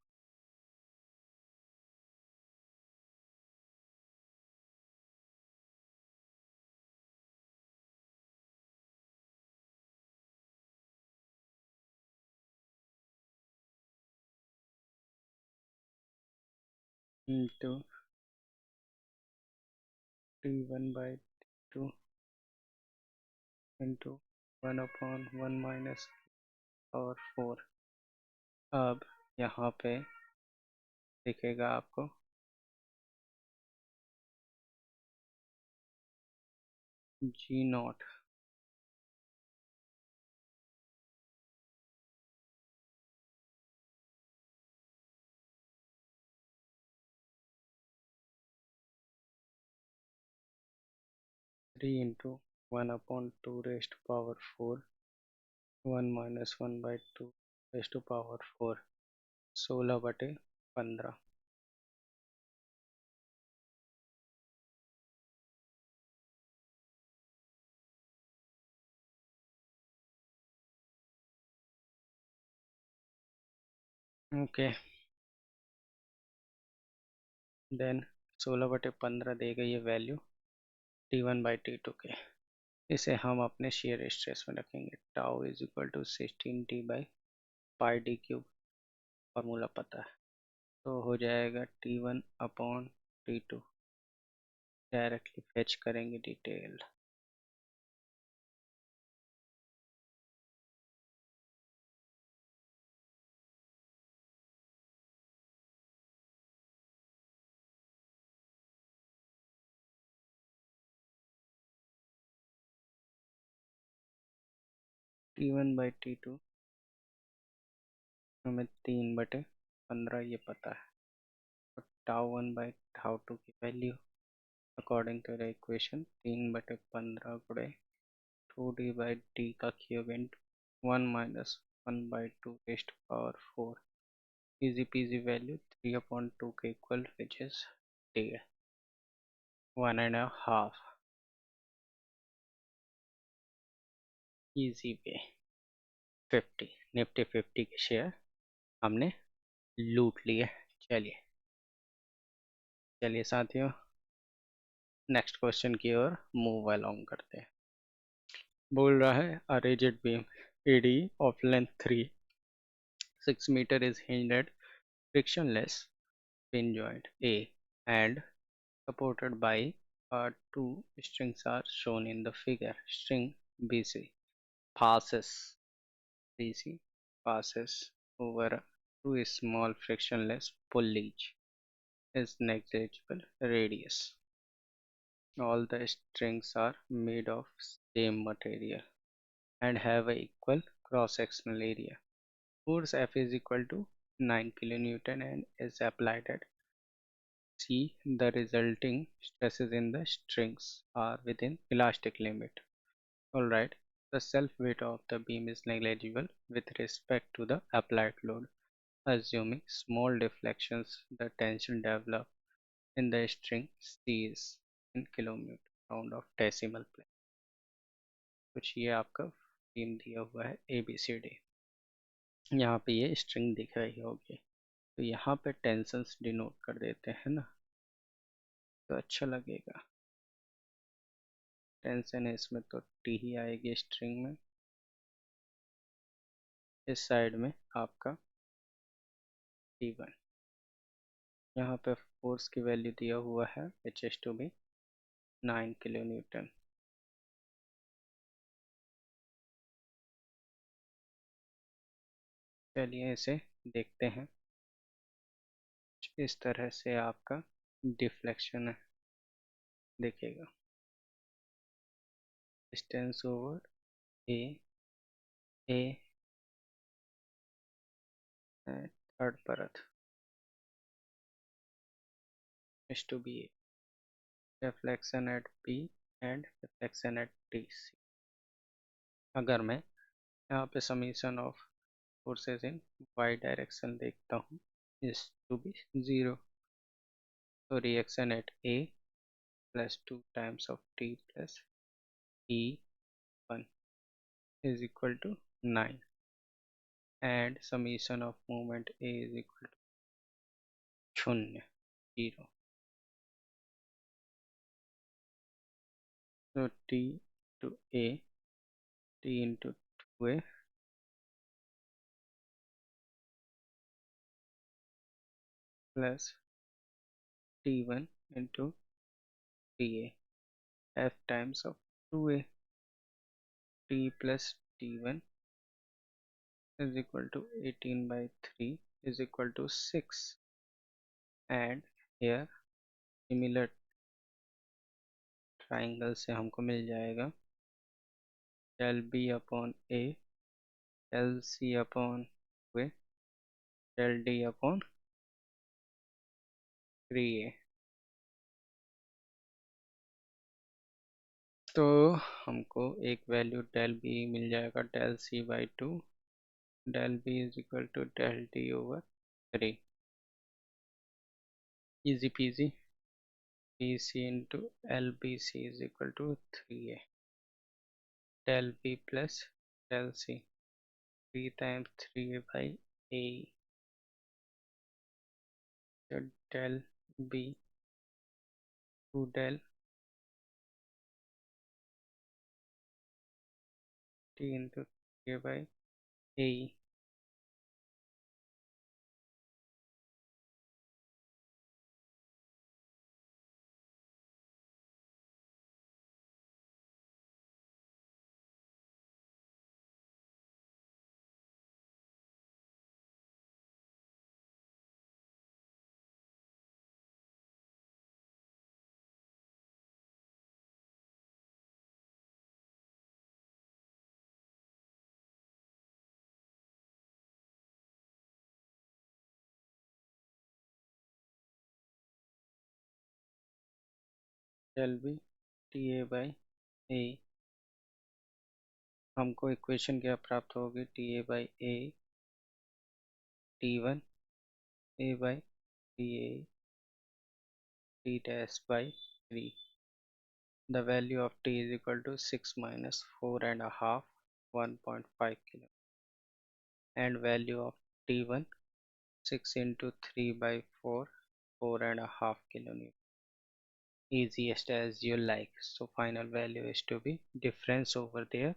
Into T1/T2 into 1/1 minus और 4। अब यहाँ पे दिखेगा आपको G0 3 into 1/2⁴ 1 minus 1/2⁴ 16/15। Okay, then 16/15 देगा ये वैल्यू T1/T2 के। इसे हम अपने शेयर स्ट्रेस में रखेंगे, tau is equal to 16T/πd³ formula पता है, तो हो जाएगा T1/T2। डायरेक्टली फेच करेंगे डिटेल। T1/T2 हमें 3/15 ये पता है, और टाउ1/टाउ2 की value according to the equation 3/15 गुणे 2D/D का क्यूब इंटू 1 माइनस 1/2⁴ इजी पीजी वैल्यू 3/2 के इक्वल, विच इज D 1.5। इजी वे 50 निफ्टी 50 के शेयर हमने लूट लिए। चलिए चलिए साथियों, नेक्स्ट क्वेश्चन की ओर मूव अलोंग करते हैं। बोल रहा है a rigid beam AD of length 6 meter is hinged at frictionless pin joint A and supported by two strings are shown in the figure. String BC passes BC passes over two small frictionless pulleys is negligible radius. All the strings are made of same material and have a equal cross-sectional area. Force F is equal to 9 kN and is applied at C. The resulting stresses in the strings are within elastic limit. Alright, the self-weight of the beam is negligible with respect to the applied load. Assuming small deflections, the tension developed in the string C is in kilometre round of decimal place. कुछ ये आपका beam दिया हुआ है ABCD, यहाँ पे ये string दिख रही होगी, तो यहाँ पे टेंशंस डिनोट कर देते हैं ना, तो अच्छा लगेगा। टेंशन है इसमें तो T ही आएगी स्ट्रिंग में, इस साइड में आपका T1। यहाँ पे फोर्स की वैल्यू दिया हुआ है which is to be 9 kN। चलिए इसे देखते हैं। इस तरह से आपका डिफ्लेक्शन है, देखिएगा डिस्टेंस ओवर ए थर्ड परत is to be reflection at P and reflection at TC। अगर मैं यहाँ पे summation of forces in y direction देखता हूँ is to be 0, So reaction at A plus 2 times of T plus E1 is equal to 9, and summation of moment A is equal to 0, 0. So T to A, T into 2A plus T1 into Ta, f times of 2a. T plus T1 is equal to 18 by 3 is equal to 6, and here similar triangle से हमको मिल जाएगा del b upon a, del c upon 2a, del d upon 3a. तो हमको एक value del b मिल जाएगा del c by 2, del b is equal to del d over 3. Easy peasy. bc into lbc is equal to 3a. Del b plus del c, 3 times 3a by a. So del b 2 del t into 3a by a. Del b ta by a. हमको equation क्या प्राप्त होगी, ta by a, t1 a by ta, t dash by 3. The value of t is equal to 6 minus 4 and a half, 1.5 kilo, and value of t1 6 into 3 by 4, 4.5 kilonewton. Easiest as you like. So final value is to be, difference over there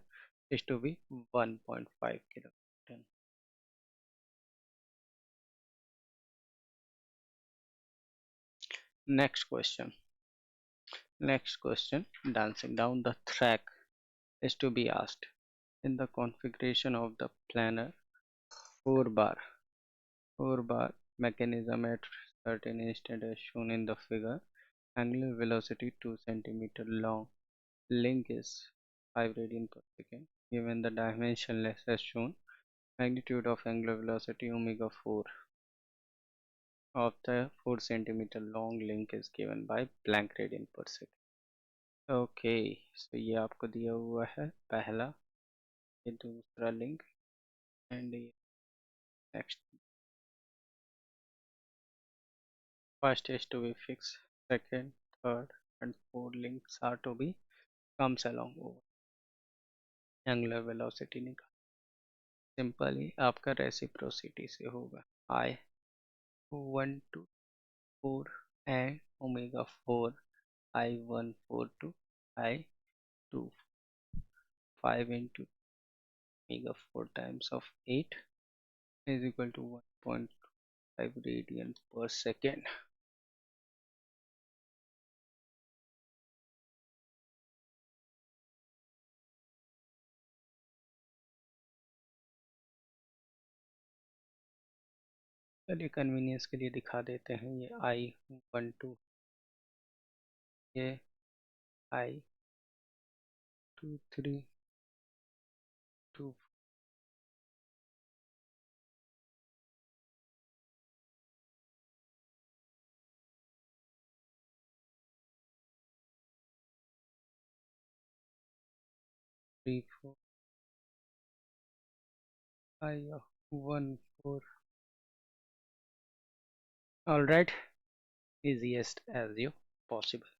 is to be 1.5 kilonewton. Next question. Dancing down the track is to be asked. In the configuration of the planar 4 bar mechanism at certain instant as shown in the figure, angular velocity 2 centimeter long, link is 5 radian per second. Given the dimensionless as shown, magnitude of angular velocity omega 4 of the 4 centimeter long link is given by blank radian per second. Okay, so ये आपको दिया हुआ है पहला, ये दूसरा link, and ये next. First is to be fixed, second, third and fourth links are to be comes along over angular velocity निकाल. सिंपली आपका रेसिप्रोसिटी से होगा आई 1 to 4 and omega 4, I 1 4 to I 2 5 into omega 4 times of 8 is equal to 1.5 radian per second. चलिए convenience के लिए दिखा देते हैं, ये आई 1 2, ये आई 2 3 2 3 4, आई 1 4. All right, easiest as you possible.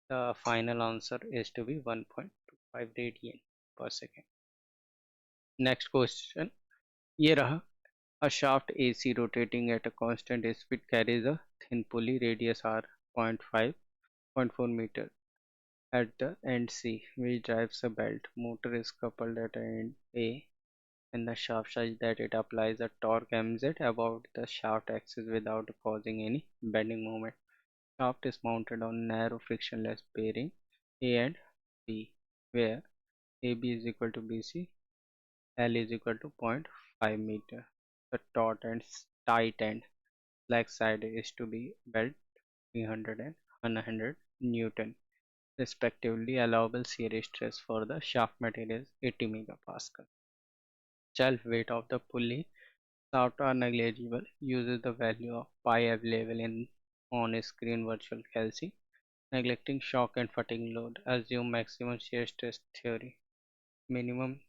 The final answer is to be 1.25 radian per second. Next question. ये रहा. A shaft AC rotating at a constant speed carries a thin pulley radius r 0.5.4 meter at the end C, which drives a belt. Motor is coupled at end A and the shaft such that it applies a torque mz about the shaft axis without causing any bending moment. Shaft is mounted on narrow frictionless bearing A and B, where AB is equal to BC, L is equal to 0.5 meter. The taut and tight end slack side is to be belt 300 and 100 Newton respectively. Allowable shear stress for the shaft material is 80 megapascal. Self weight of the pulley shaft are negligible. Uses the value of pi available in on screen virtual calci. Neglecting shock and fatigue load. Assume maximum shear stress theory. Minimum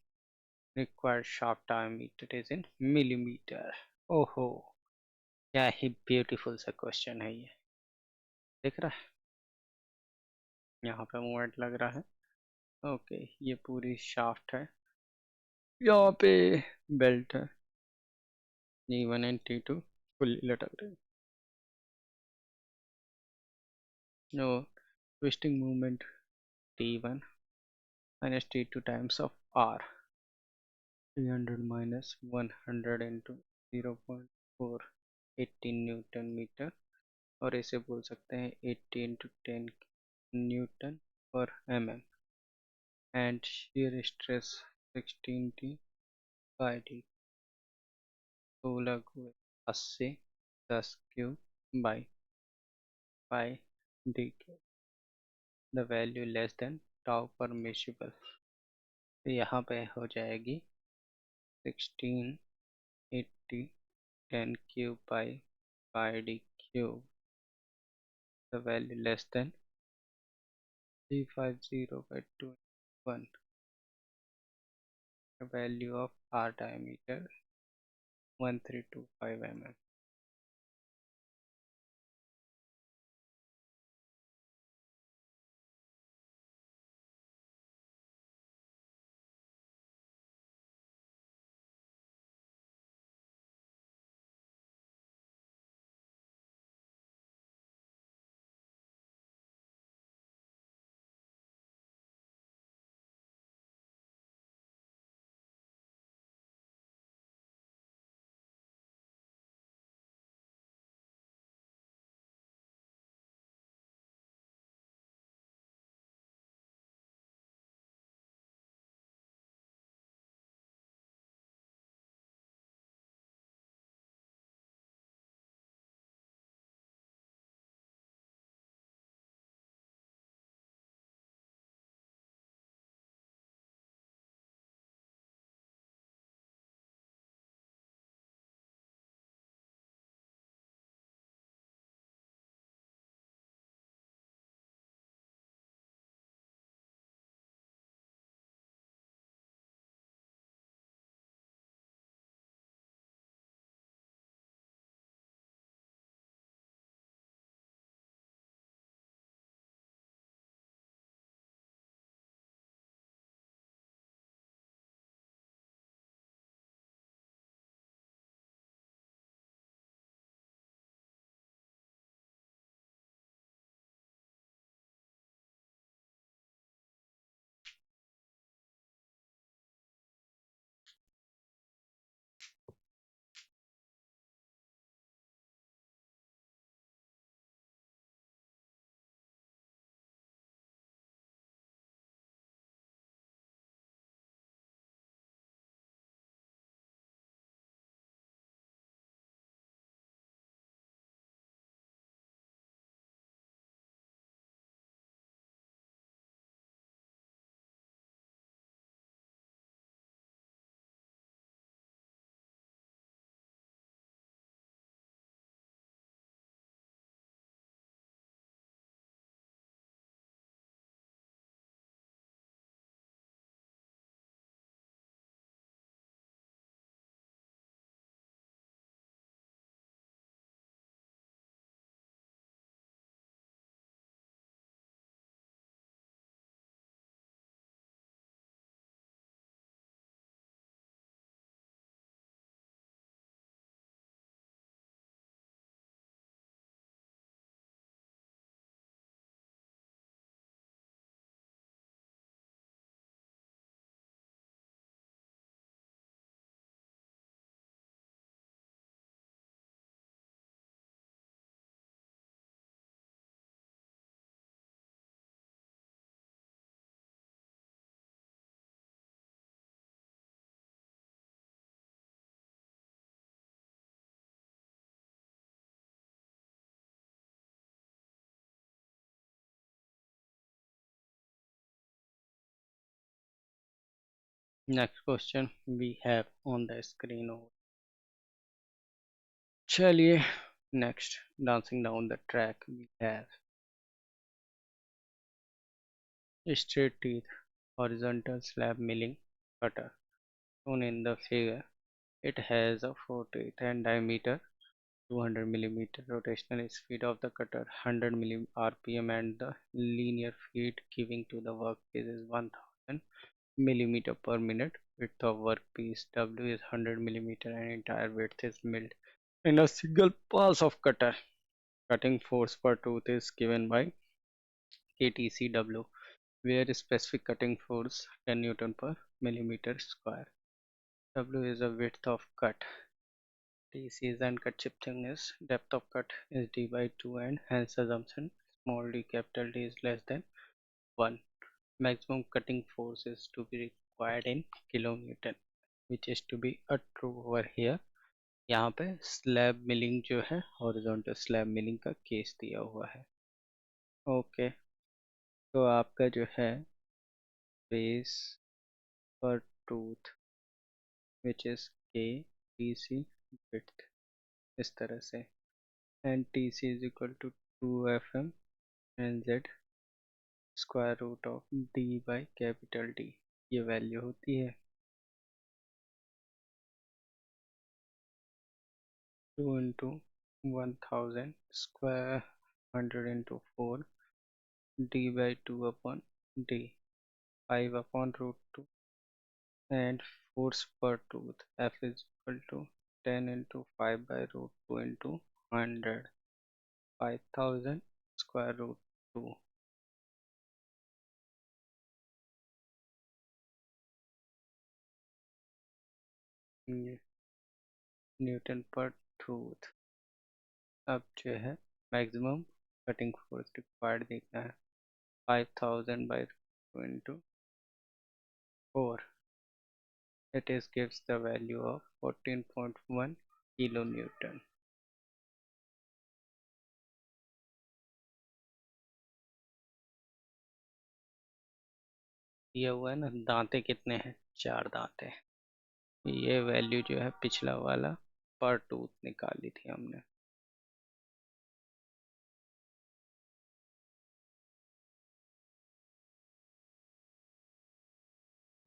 required shaft diameter is in millimeter. ओहो, क्या ही beautiful सा question है ये. दिख रहा है यहाँ पे मूवमेंट लग रहा है. ओके, ये पूरी शाफ्ट है. यहाँ पे बेल्ट है. T1 and T2 फुल्ली लटक रहे. No twisting movement T1 minus T2 times of R. 300 minus 100 into 0.4 newton metre. और इसे बोल सकते हैं 80 into 10 न्यूटन पर mm. And shear stress 16T by D. 16 को 80 10 cube by pi D cube. The value less than tau permissible. तो यहाँ पे हो जाएगी 16 80 10 cube by pi D cube. The value less than 350 by 21. The value of R diameter 1325 mm. Next question we have on the screen over. चलिए next, dancing down the track we have straight teeth horizontal slab milling cutter shown in the figure. It has a 4 teeth and diameter 200 millimeter, rotational speed of the cutter 100 rpm, and the linear feed giving to the workpiece is 1000 millimeter per minute. Width of workpiece W is 100 millimeter and entire width is milled in a single pass of cutter. Cutting force per tooth is given by KTCW, where specific cutting force 10 Newton per millimeter square. W is the width of cut. TC is uncut chip thickness. Depth of cut is D by 2, and hence assumption small d capital D is less than 1. Maximum cutting force is to be required in kilonewton, which is to be a true over here. यहाँ पे slab milling जो है horizontal slab milling का case दिया हुआ है. Okay, तो आपका जो है बेस पर tooth which is k t c width इस तरह से, and t c is equal to 2 FM and z square root of d by capital d. ये वैल्यू होती है 2 into 1000 square 100 into 4 d by 2 upon d 5 upon root 2, and force per tooth F is equal to 10 into 5 by root 2 into 100, 5000 square root 2 Newton पर tooth. अब जो है maximum cutting force required देखना है 5000 by 2 into 4. It is gives the value of 14.1 kilonewton. दिया हुआ है ना, दांते कितने हैं, 4 दांते हैं. ये वैल्यू जो है पिछला वाला पर टूथ निकाली थी हमने.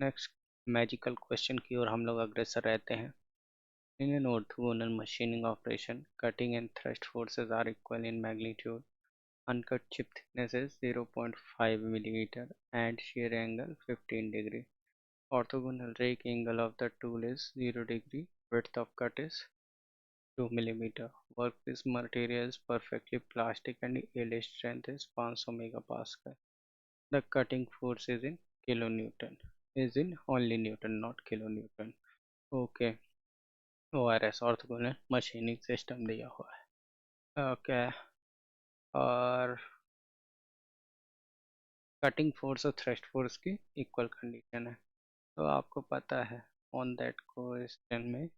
नेक्स्ट मैजिकल क्वेश्चन की ओर हम लोग अग्रसर रहते हैं. In an orthogonal machining operation, cutting and thrust forces are equal in magnitude. Uncut chip thickness is 0.5 millimeter and shear angle 15 degree. Orthogonal rake angle of the tool is 0 degree. Width of cut is 2 millimeter. Workpiece material is perfectly plastic and yield strength is 500 megapascal. The cutting force is in kilonewton. Is in only Newton, not kilonewton. Okay. ORS orthogonal machining system दिया हुआ है. Okay, और cutting force और thrust force की equal condition है. तो आपको पता है ऑन दैट क्वेश्चन में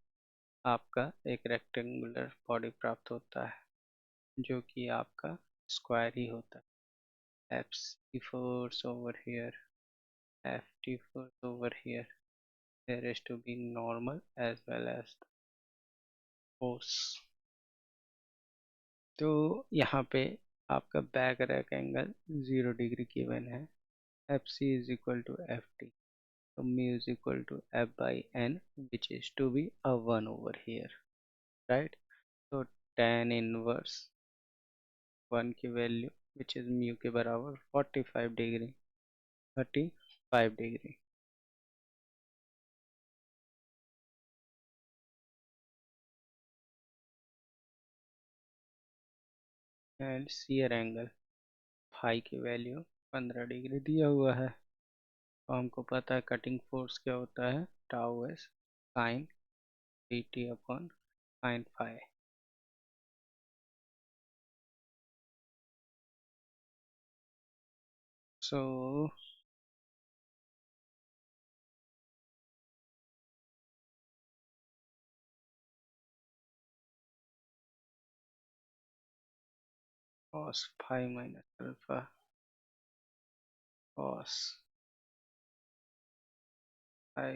आपका एक रेक्टेंगुलर बॉडी प्राप्त होता है जो कि आपका स्क्वायर ही होता है. F C force over here, F T force over here, there is to be normal as well as force. तो यहाँ पे आपका back rake angle 0 degree given है. F C is equal to F T, so mu is equal to f by n, which is to be a 1 over here, right? So tan inverse 1 की value which is mu के बराबर 45 degree, 35 degree. And shear angle phi की value 15 degree दिया हुआ है. तो हमको पता है कटिंग फोर्स क्या होता है, tau s sine t t upon sine phi. So cos phi minus alpha cos phi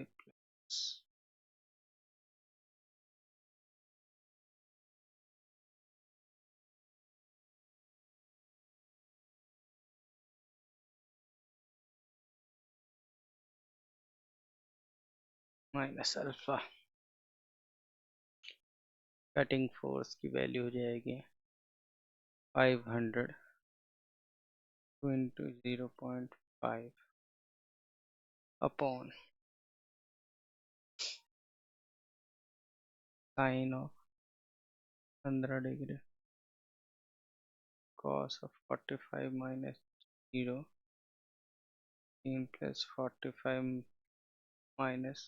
minus alpha. Cutting force की वैल्यू हो जाएगी 500 into 0.5 upon sine of 15 degree cos of 45 minus 0 in plus 45 minus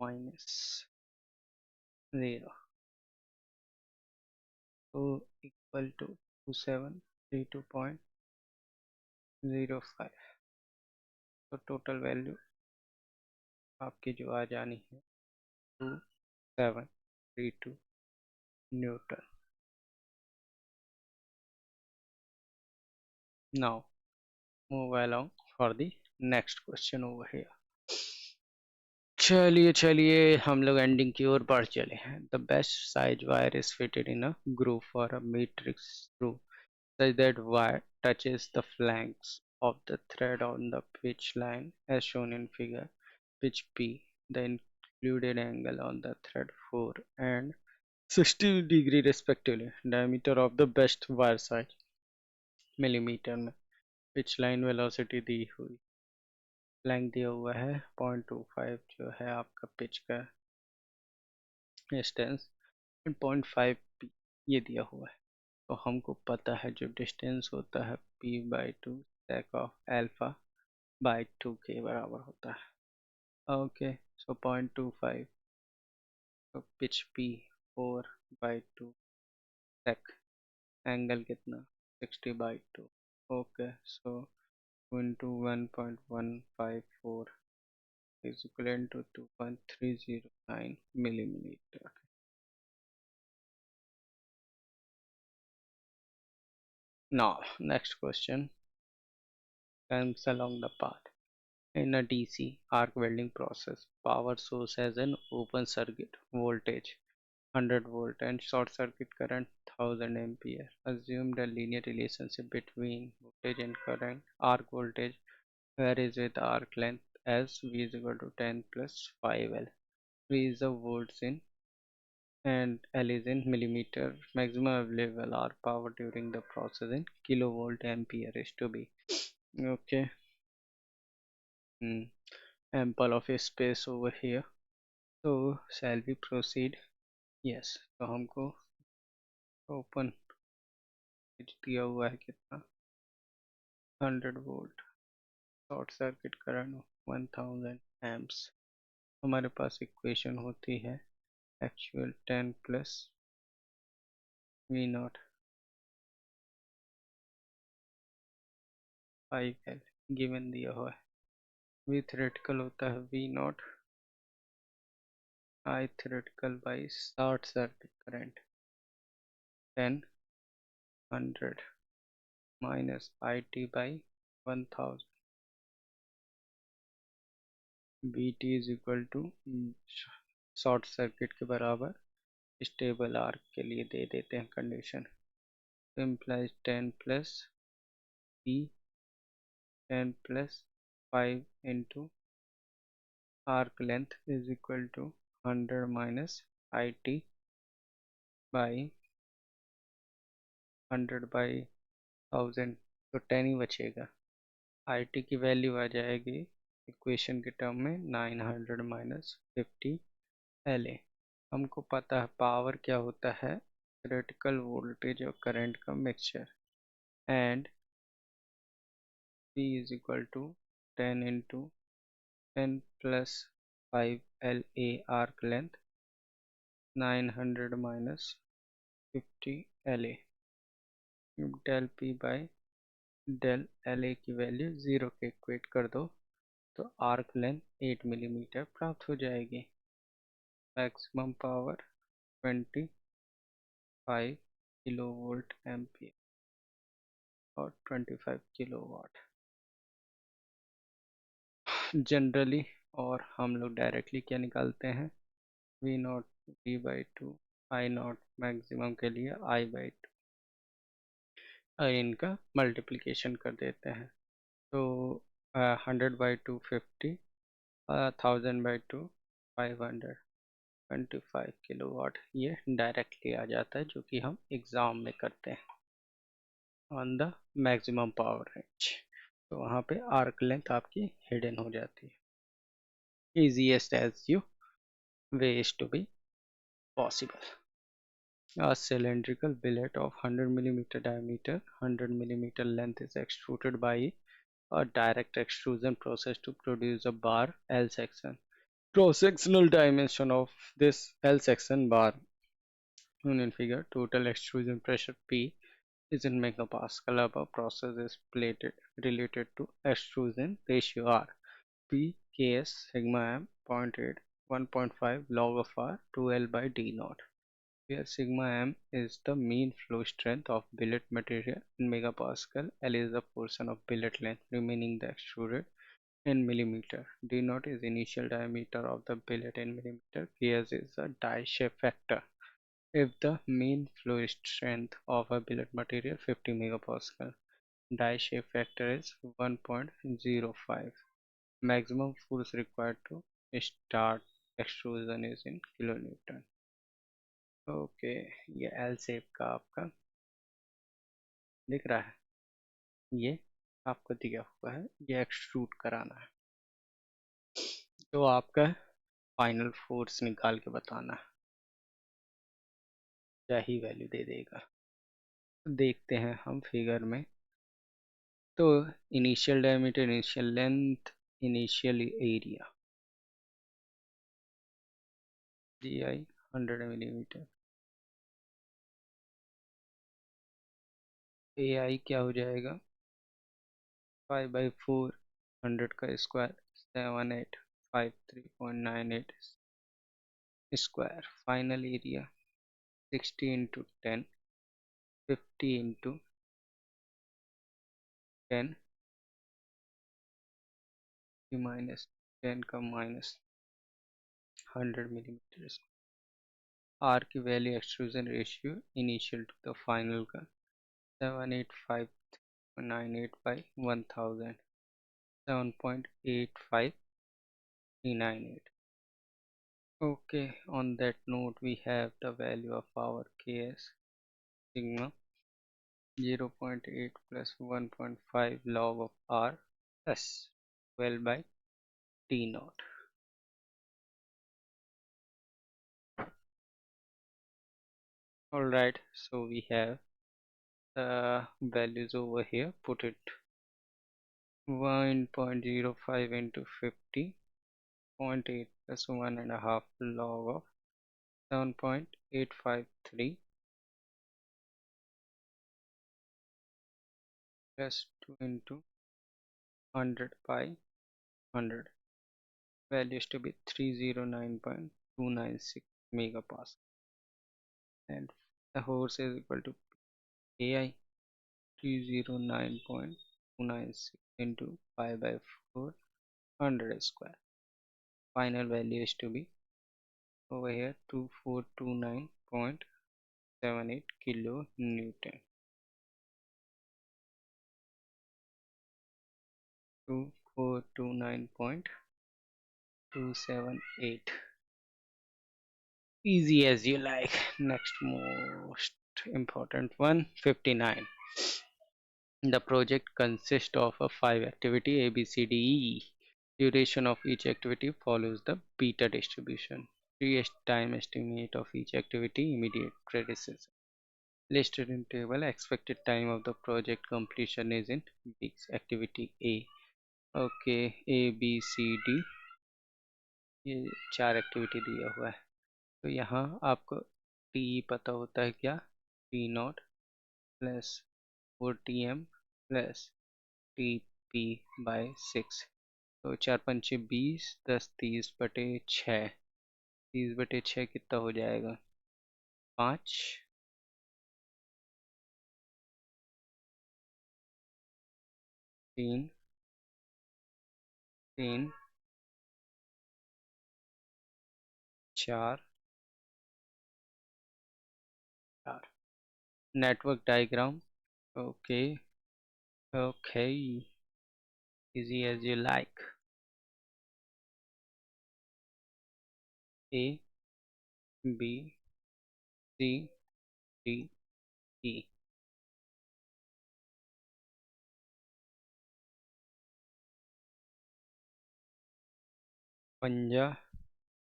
minus 0 तो equal to 2732.05। तो total value आपकी जो आ जानी है 2732 Newton. Now move along for the next question over here। चलिए चलिए हम लोग एंडिंग की ओर बढ़ चले हैं। The best size wire is fitted in a groove for a matrix screw such that wire touches the flanks of the thread on the pitch line as shown in figure. Pitch P, the included angle on the thread 4 and 60 degree respectively. Diameter of the best wire size millimetre में। Pitch line velocity दी हुई, length दिया हुआ है 0.25 जो है आपका pitch का distance, 0.5 ये दिया हुआ है। तो हमको पता है जो डिस्टेंस होता है p/2 sec ऑफ अल्फा/2 के बराबर होता है। ओके सो 0.25, तो पिच p 4/2 sec, एंगल कितना 60/2। Okay so into 1.154 is equivalent to 2.309 millimeter. Now, next question comes along the path. In a DC arc welding process, power source has an open circuit voltage 100 volt and short circuit current 1000 ampere. Assume the linear relationship between voltage and current. Arc voltage varies with arc length as V is equal to 10 plus 5L. V is the volts in and L is in millimeter. Maximum available arc power during the process in kilovolt ampere is to be. Okay. Ample of space over here. So shall we proceed? Yes. तो हमको open दिया हुआ है कितना 100 volt, short circuit current 1000 amps. हमारे पास equation होती है actual 10 plus v naught 5L given दिया हुआ है। वी थ्योरेटिकल होता है v naught I theoretical by short circuit current 1000 minus IT by 1000 BT is equal to short circuit के बराबर स्टेबल आर्क के लिए दे देते हैं condition. Implies 10 plus P 10 plus 5 into arc length is equal to 100 minus IT by 100 by 1000, तो 10 ही बचेगा। IT की वैल्यू आ जाएगी इक्वेशन के टर्म में 900 माइनस 50 LA। हमको पता है पावर क्या होता है थ्योरेटिकल वोल्टेज और करंट का mixture, and P is equal to 10 into 10 plus 5 LA arc length 900 minus 50 LA। Del P by del LA की वैल्यू 0 के इक्वेट कर दो तो आर्क लेंथ 8 मिलीमीटर प्राप्त हो जाएगी। Maximum power 25 kilovolt ampere. और 25 किलोवाट जनरली। और हम लोग डायरेक्टली क्या निकालते हैं, v naught V/2 I naught maximum के लिए I/2 इनका मल्टीप्लिकेशन कर देते हैं। तो 100/2 50, 1000/2 500, 25 किलोवाट ये डायरेक्टली आ जाता है, जो कि हम एग्ज़ाम में करते हैं on the maximum power range. तो वहाँ पे आर्क लेंथ आपकी हिडन हो जाती है। easiest as you ways to be possible. A cylindrical billet of 100 millimeter diameter, 100 millimeter length is extruded by a direct extrusion process to produce a bar L section. Cross-sectional dimension of this L section bar shown in figure. Total extrusion pressure P is in megapascal. Above process is related to extrusion ratio R. P Ks sigma m 0.8 1.5 log of R 2L by D naught, where sigma m is the mean flow strength of billet material in megapascal, L is the portion of billet length remaining the extruded in millimeter, D naught is initial diameter of the billet in millimeter, Ks is the die shape factor. If the mean flow strength of a billet material 50 megapascal, die shape factor is 1.05, maximum force required to start extrusion is in kilonewton. Okay, ये L shape का आपका दिख रहा है, ये आपको दिया हुआ है, ये एक्सट्रूड कराना है। तो आपका फाइनल फोर्स निकाल के बताना है, क्या ही वैल्यू दे देगा। तो देखते हैं हम फिगर में। तो initial diameter, initial length, initial area d i 100 millimetre, a i क्या हो जाएगा 5/4 100 का square 7853.98 square. Final area 60 into 10, 50 into 10 minus 10 का माइनस 100 मिलीमीटर। आर की value extrusion ratio initial to the final का 78598 by 1000, 7.85398। Okay, on that note we have the value of our Ks sigma 0.8 plus 1.5 log of R plus 12 by T naught. Alright, so we have the values over here. Put it 1.05 into 50, 0.8 plus 1.5 log of 7.853 plus 2 into 100 by 100. Values to be 309.296 megapascal, and the force is equal to AI 309.296 into 5/400 square. Final value is to be over here 2429.78 kilo Newton. 2429.278. Easy as you like. Next most important one, 59. The project consists of a 5 activity A, B, C, D, E. Duration of each activity follows the beta distribution. Time estimate of each activity immediate predecessor. Listed in table. Expected time of the project completion is in weeks. Activity A. Okay, A, B, C, D, ये 4 activity दिया हुआ है। तो यहाँ आपको T पता होता है क्या, T not plus 4Tm plus T P by 6। तो 4×5 20, 10 30/6, 30/6 कितना हो जाएगा 5, 3 3 4 4 network diagram. Okay, okay, easy as you like. A, B, C, D, E. पंजा,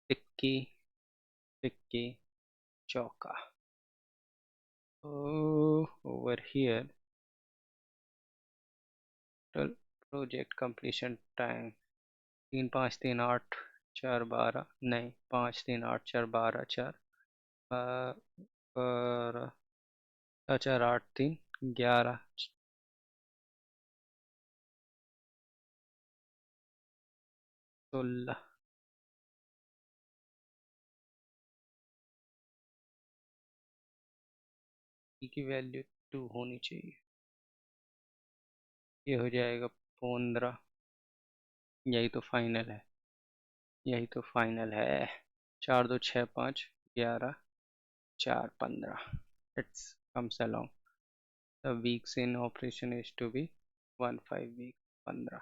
टिक्की, टिक्की, चौका. Oh, over here, total project completion time 3 5 3 8 4 12. नहीं, 5 3 8 4 12 4 12 4 8 3 11 16. की वैल्यू 2 होनी चाहिए. ये हो जाएगा 15. यही तो फाइनल है. यही तो फाइनल है. 4 2 6 5 11 4 15. It's comes along. The weeks in operation is to be 1 5 week 15.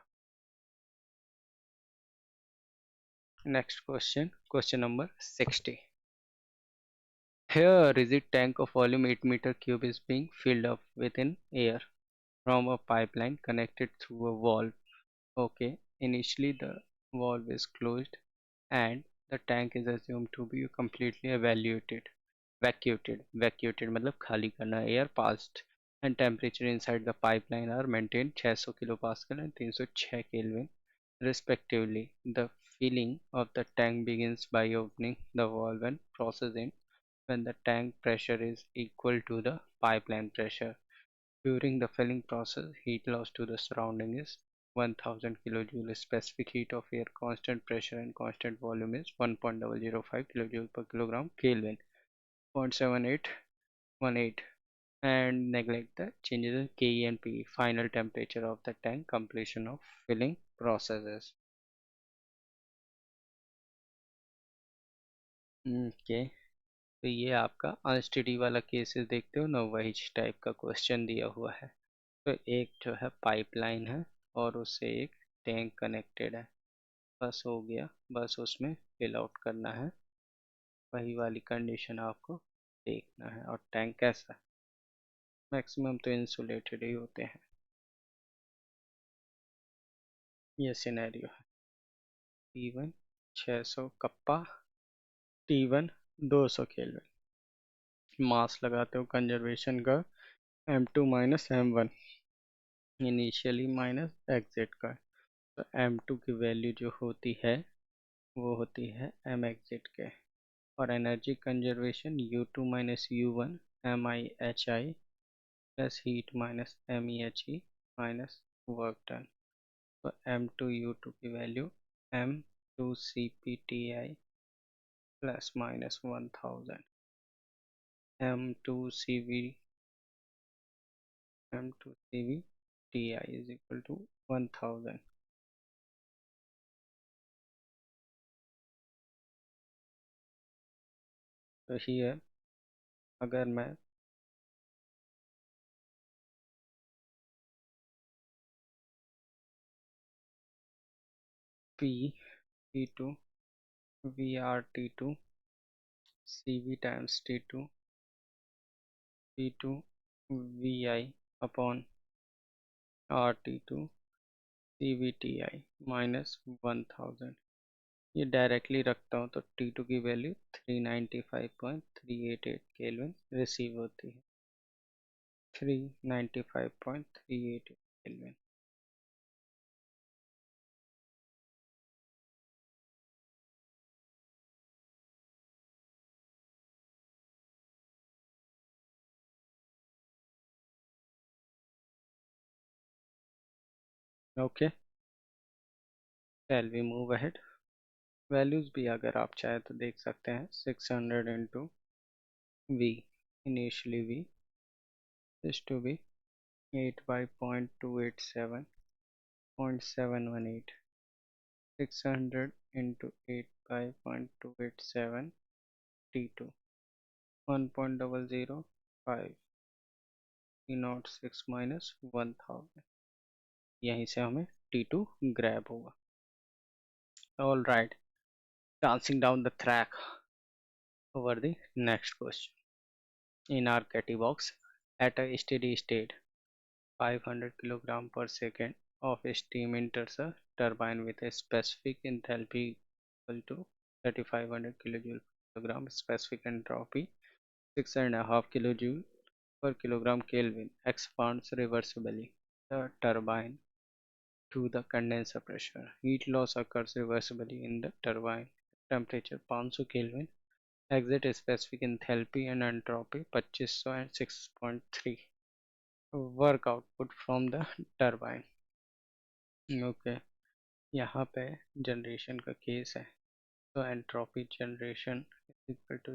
Next question. Question number 60. Here rigid tank of volume 8 meter cube is being filled up with an air from a pipeline connected through a valve. Okay, initially the valve is closed and the tank is assumed to be completely evaluated. Vacuated मतलब खाली करना. Air passed and temperature inside the pipeline are maintained 600 kilopascal and 306 Kelvin respectively. The filling of the tank begins by opening the valve and processing when the tank pressure is equal to the pipeline pressure. During the filling process, heat loss to the surrounding is 1000 kJ. Specific heat of air, constant pressure and constant volume is 1.005 kJ per kilogram Kelvin. 0.7818. And neglect the changes in KE and PE, final temperature of the tank, completion of filling processes. Okay. तो ये आपका unsteady वाला cases देखते हो ना, वही type का question दिया हुआ है. तो एक जो है पाइपलाइन है और उससे एक टैंक कनेक्टेड है. बस हो गया. बस उसमें फिल आउट करना है. वही वाली कंडीशन आपको देखना है. और टैंक कैसा है? मैक्सिमम तो इंसुलेटेड ही होते हैं. ये सिनेरियो है. T1 600 kappa, T1 200 kelvin. मास लगाते हो कंजर्वेशन का M2 minus M1 initially minus exit का. तो M2 की वैल्यू जो होती है वो होती है M एग्जिट के. और energy conservation U2 minus U1 MIHI plus heat minus MEHE minus work done. तो M2U2 की value M2CPTI plus minus 1000. M2CVTI is equal to 1000. तो here अगर मैं P T2 VRT2 CV times T2 T2 VI upon RT2 CVTI minus 1000. ये directly रखता हूँ तो T2 की वैल्यू 395.388 केल्विन रिसीव होती है. 395.388 kelvin. Okay, shall we move ahead. Values भी अगर आप चाहे तो देख सकते हैं. 600 इंटू V, initially V is to be 8 by 0.287 0.718. 600 into 8 by 0.287 T2. 1.005 T06 minus 1000. यहीं से हमें T2 grab होगा. All right, dancing down the track over the next question. In our Catty box, at a steady state, 500 kg per second of steam enters a turbine with a specific enthalpy equal to 3500 kJ per kilogram. Specific entropy 6.5 kJ per kilogram Kelvin. Expands reversibly the turbine to the condenser pressure. Heat loss occurs reversibly in the turbine. Temperature 500 Kelvin. Exit specific enthalpy and entropy 2500 and 6.3. Work output from the turbine. Okay, यहाँ पे generation का case है, तो entropy generation equal to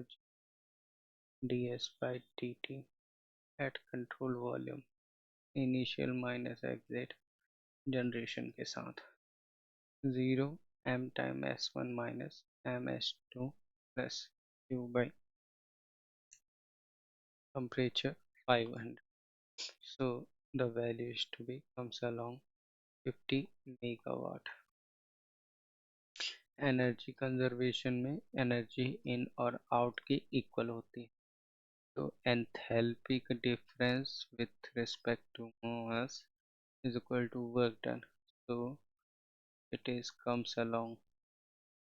d s by t t at control volume initial minus exit generation के साथ 0 m time s1 minus m s two plus q by temperature 500. So the value is to be comes along 50 megawatt. Energy conservation में energy in और out की equal होती है, तो enthalpy का difference with respect to mass is equal to work done, so it is comes along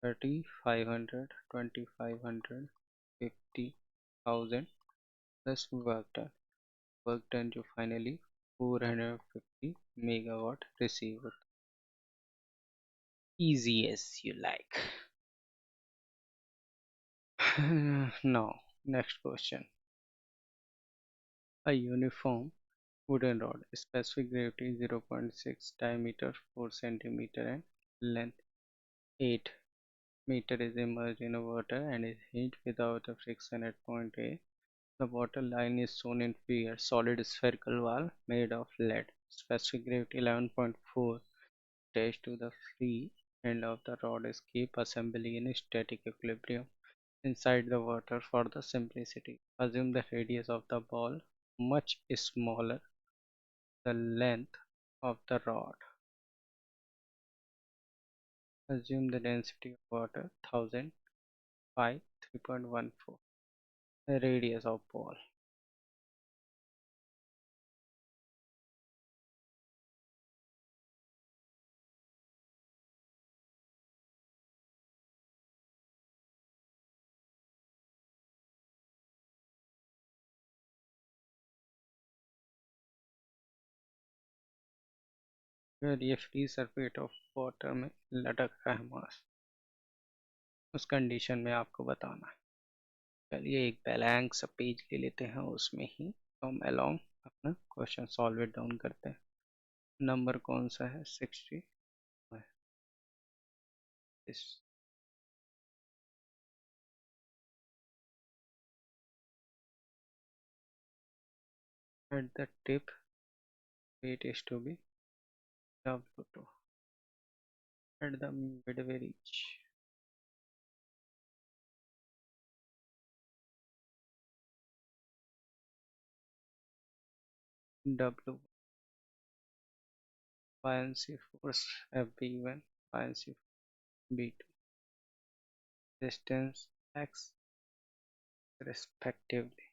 30 500 2500 50,000 plus work done जो finally 450 megawatt receive होता है. easy as you like. Now next question. A uniform wooden rod, specific gravity 0.6, diameter 4 centimeter and length 8 meter is immersed in water and is hinged without a friction at point A. The water line is shown in figure. Solid spherical valve made of lead. Specific gravity 11.4 attached to the free end of the rod is keep assembly in static equilibrium inside the water. For the simplicity, assume the radius of the ball much smaller the length of the rod. Assume the density of water 1000 by 3.14. The radius of ball. अगर ये free surface of water में लटक रहा है मास, उस condition में आपको बताना है. चलिए एक ब्लैंक सा पेज ले लेते हैं, उसमें ही हम अलोंग अपना क्वेश्चन सॉल्व इट डाउन करते हैं. नंबर कौन सा है? 60. At the tip, weight is to be W2. At the midway reach, W buoyancy force FB1, buoyancy B2, distance x respectively.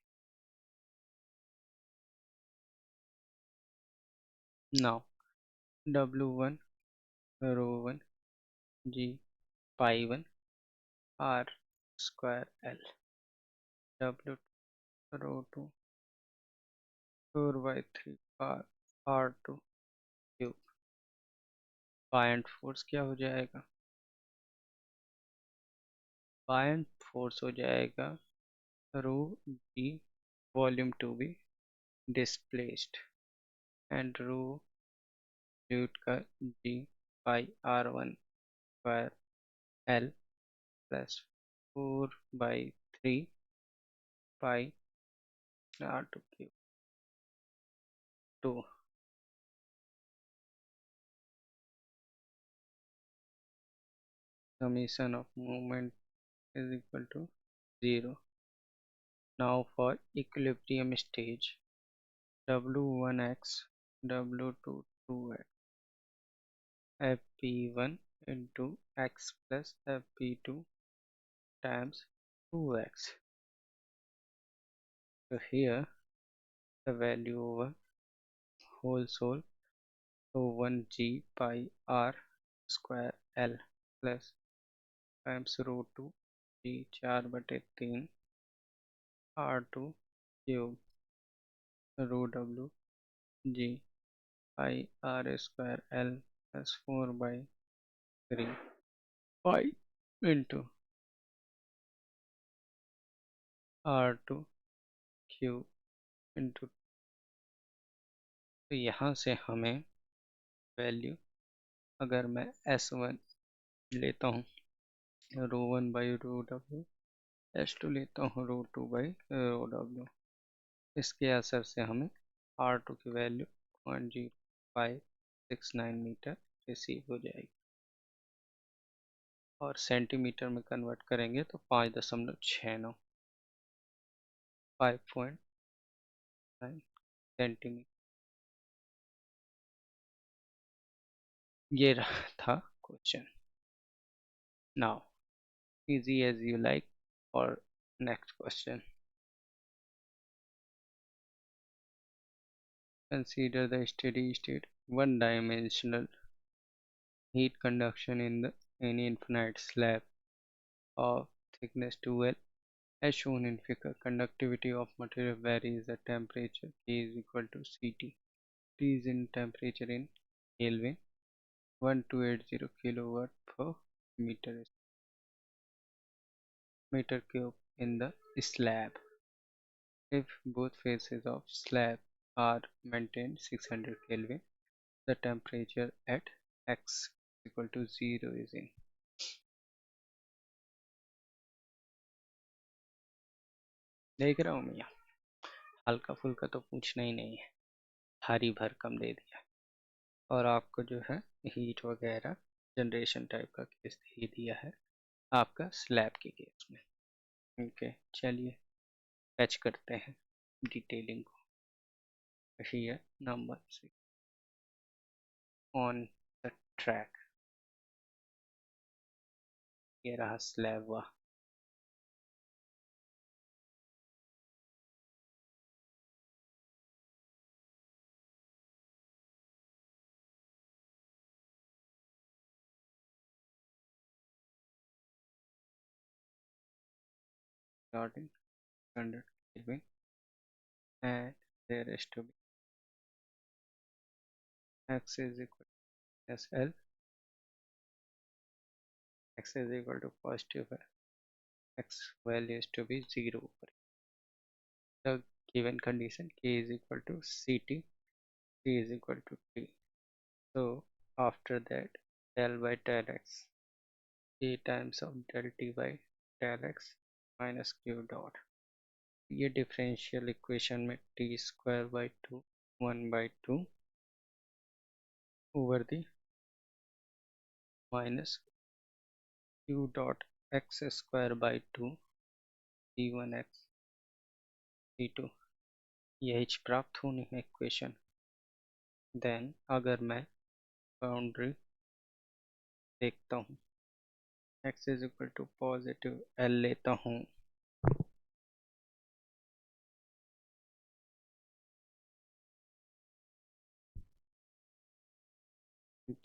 Now W1 rho1 G pi1 R square L, W rho2 4 by 3 R2 cube. Buoyant force क्या हो जाएगा? Buoyant force हो जाएगा rho g volume to be displaced and rho fluid का g pi R1 square L plus 4 by 3 pi R2 cube. तो summation of moment is equal to 0. Now for equilibrium stage, W1x, W2 2x, Fp1 into x plus Fp2 times 2x. So here the value over whole soul, so 1 g pi r square l plus times rho 2 g 4/3 r2 cube rho w g pi r square l plus 4/3 pi into r2 cube into. तो यहाँ से हमें value, अगर मैं S1 लेता हूँ रो 1/रो w, S2 लेता हूँ रो 2/रो w, इसके असर से हमें R2 की वैल्यू 0.0569 मीटर रिसीव हो जाएगी और सेंटीमीटर में कन्वर्ट करेंगे तो 5.69 5.9 सेंटीमीटर। ये रहा था question. Now easy as you like for next question. Consider the steady state one dimensional heat conduction in an infinite slab of thickness 2L as shown in figure. Conductivity of material varies at temperature K is equal to Ct. T is in temperature in Kelvin, 1280 kilowatt per meter cube in the slab. If both faces of slab are maintained 600 Kelvin, the temperature at x equal to 0 is in। देख रहा हूँ मैं, हल्का फुल्का तो पूछना ही नहीं है, भारी भरकम दे दिया और आपको जो है हीट वगैरह जनरेशन टाइप का केस ही दिया है आपका स्लैब के केस में। ओके चलिए फैच करते हैं डिटेलिंग को। Here number 6 on the track, ये रहा स्लैब वा starting 100 Kelvin and there is to be x is equal to SL, x is equal to positive, x value is to be 0। The given condition K is equal to Ct, T is equal to T. So after that del by del x, K times of del T by del x minus Q dot, ये differential equation में T square by 2 1/2 over the minus Q dot x square by 2 c1x c2, यही प्राप्त होनी है equation. Then अगर मैं boundary देखता हूँ x is equal to positive l लेता हूँ,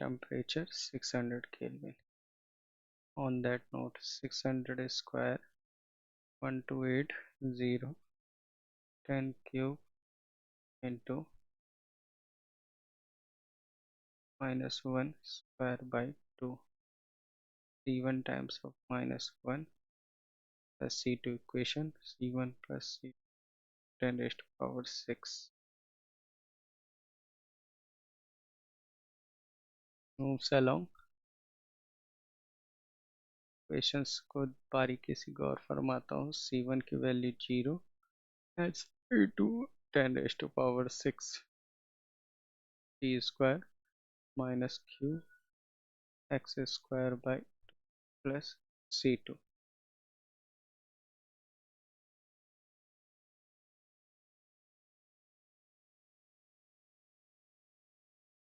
temperature 600 Kelvin। On that note 600 square 1280 10 cube into minus 1 square by 2, c1 times of minus 1 plus c2 equation, c1 plus c 10 raised to power 6 moves along। Equations को बारीकी से गौर फरमाता हूँ। c1 की value 0 and c2 10 raised to power 6 t square minus q x square by plus C2.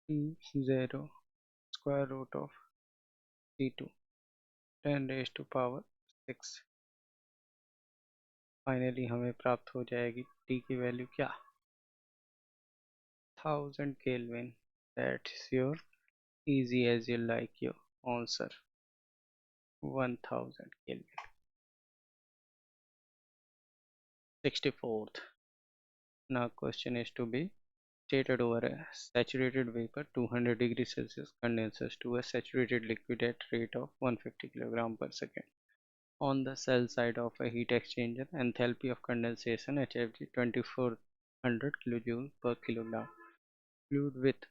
T0 square root of C2 10 raised to power 6। Finally हमें प्राप्त हो जाएगी T की वैल्यू क्या, 1000 Kelvin। That's your easy as you like your answer, 1000 Kelvin। 64th. Now question is to be stated over a saturated vapor 200 degrees Celsius condenses to a saturated liquid at rate of 150 kg per second. On the cell side of a heat exchanger, enthalpy of condensation HFG 2400 kJ per kilogram. Fluid with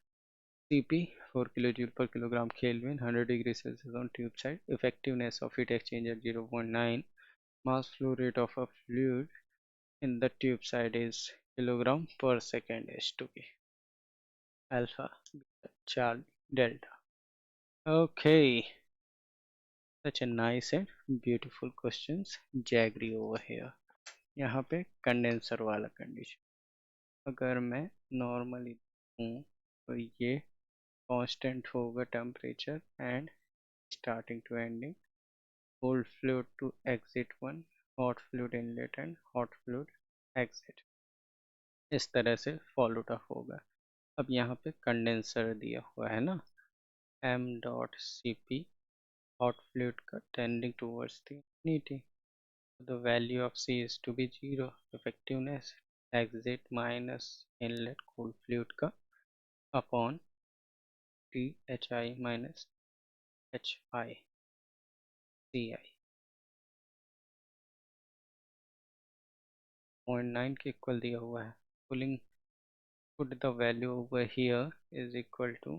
Cp 4 kJ per kilogram Kelvin 100 degrees Celsius on tube side. Effectiveness of heat exchanger 0.9. Mass flow rate of a fluid in the tube side is kilogram per second is to be alpha, beta, Charlie, delta. Okay, such a nice and beautiful questions. Jaggery over here. यहाँ पे condenser वाला condition, अगर मैं normally हूँ तो ये constant होगा temperature and starting to ending, cold fluid to exit 1, hot fluid inlet and hot fluid exit, इस तरह से फॉलो अप होगा। अब यहाँ पे कंडेंसर दिया हुआ है ना, m dot c p hot fluid का tending towards the infinity, the value of C is to be 0, effectiveness exit minus inlet cold fluid का upon THI minus HI CI 0.9 के इक्वल दिया हुआ है। Cooling put the value over here is equal to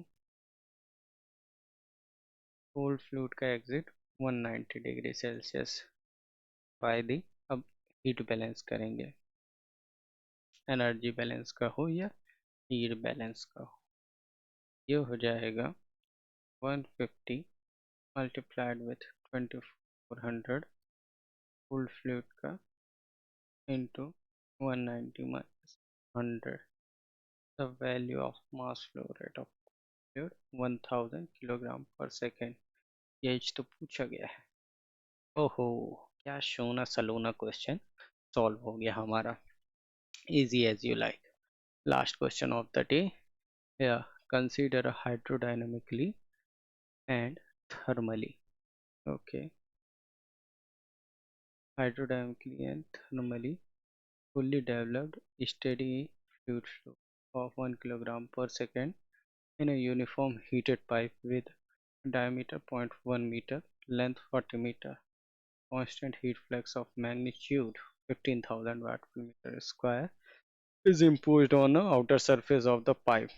cold fluid का exit 190 degree Celsius by the. अब heat balance करेंगे, energy balance का हो या हीट बैलेंस का हो, ये हो जाएगा 150 मल्टीप्लाइड विथ 2400 cold fluid का into 190 minus 100, the value of mass flow rate of fluid 1000 kilogram पर सेकेंड। यही तो पूछा गया है। ओहो, क्या सोना सलोना क्वेश्चन सॉल्व हो गया हमारा, easy as you like। Last question of the day, here consider hydrodynamically and thermally, okay, hydrodynamically and thermally fully developed steady fluid flow of 1 kilogram per second in a uniform heated pipe with diameter 0.1 meter, length 40 meter, constant heat flux of magnitude 15,000 watt per meter square is imposed on the outer surface of the pipe.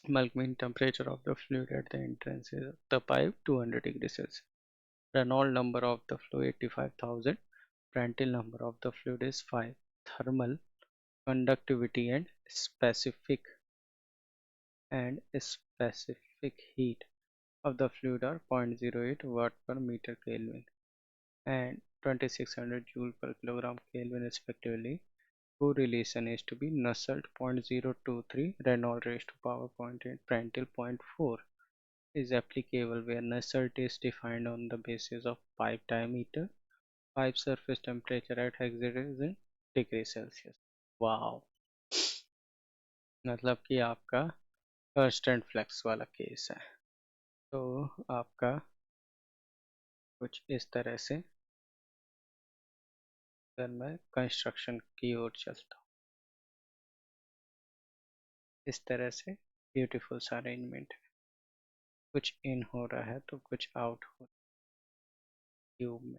Mean temperature of the fluid at the entrance is the pipe 200 degrees Celsius. Reynolds number of the fluid 85,000. Prandtl number of the fluid is 5. Thermal conductivity and specific heat of the fluid are 0.08 watt per meter Kelvin and 2600 joule per kilogram Kelvin respectively. Correlation is to be Nusselt 0.023, Reynolds raised to power 0.8, Prandtl zero point 0.4 is applicable where Nusselt is defined on the basis of pipe diameter, pipe surface temperature at exit is in degree Celsius। Wow, मतलब कि आपका constant flux वाला case है, तो आपका कुछ इस तरह से, अगर मैं कंस्ट्रक्शन की ओर चलता हूँ, इस तरह से ब्यूटीफुल सा अरेंजमेंट है, कुछ इन हो रहा है तो कुछ आउट हो रहा है ट्यूब में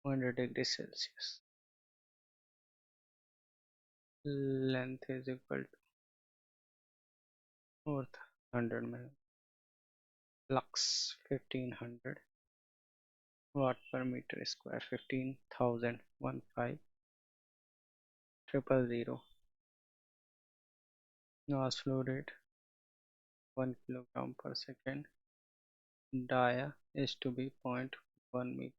100 degree Celsius, length is equal to fourth 100 में, flux 1500 watt per meter square, 15,000 15,000 mass flow rate 1 kilogram per second, dia is to be 0.1 meter.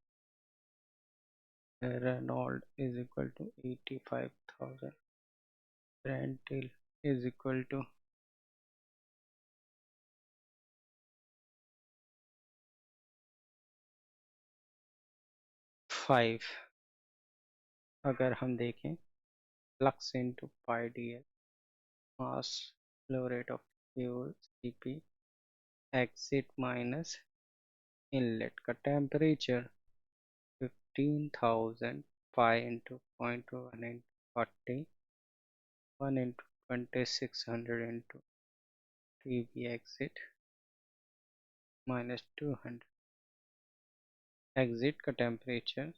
Reynolds is equal to 85,000. Prandtl is equal to 5. अगर हम देखें flux into pi dl, mass, flow rate of fuel Cp, exit minus inlet का temperature 15,000 pi into 0.1 into 40, 1 into 2600 into TB exit minus 200. Exit का temperature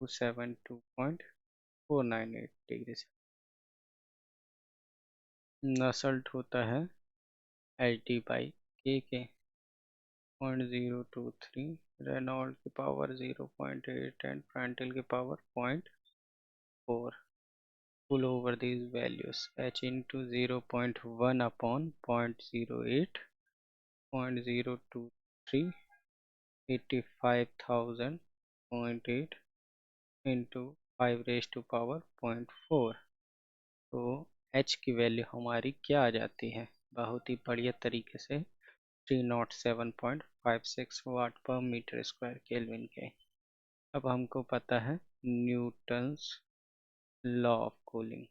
272.498 degree से नसल्ट होता है LT by के 0.023, Reynold की पावर 0.8 एंड प्रांटल की power 0.4. pull over these values. H into 0.1 upon 0.08, 0.023, 85,000, 0.8 into 5 raised to power 0.4. तो H की value हमारी क्या आ जाती है? बहुत ही बढ़िया तरीके से 307.56 वाट पर मीटर स्क्वायर केल्विन के. अब हमको पता है Newton's law of cooling.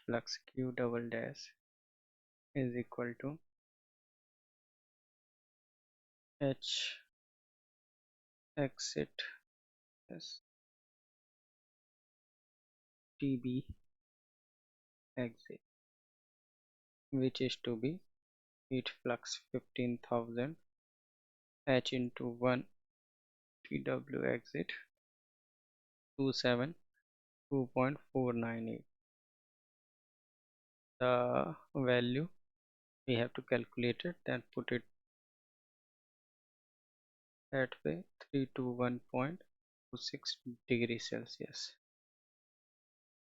Flux Q double dash is equal to H exit plus TB exit, which is to be heat flux 15,000 H into 1 TW exit 272.498. The value we have to calculate it, then put it that way, 321.26 degrees Celsius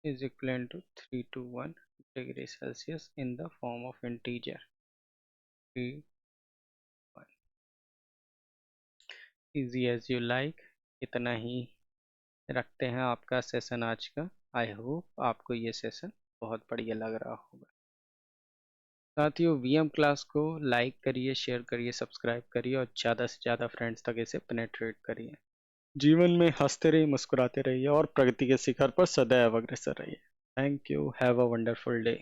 is equivalent to 321 degrees Celsius in the form of integer 3. easy as you like. इतना ही रखते हैं आपका session आज का. I hope आपको ये session बहुत बढ़िया लग रहा होगा. साथियों, वीएम क्लास को लाइक करिए, शेयर करिए, सब्सक्राइब करिए और ज़्यादा से ज़्यादा फ्रेंड्स तक इसे पेनेट्रेट करिए. जीवन में हंसते रहिए, मुस्कुराते रहिए और प्रगति के शिखर पर सदैव अग्रसर रहिए. Thank you. Have a wonderful day.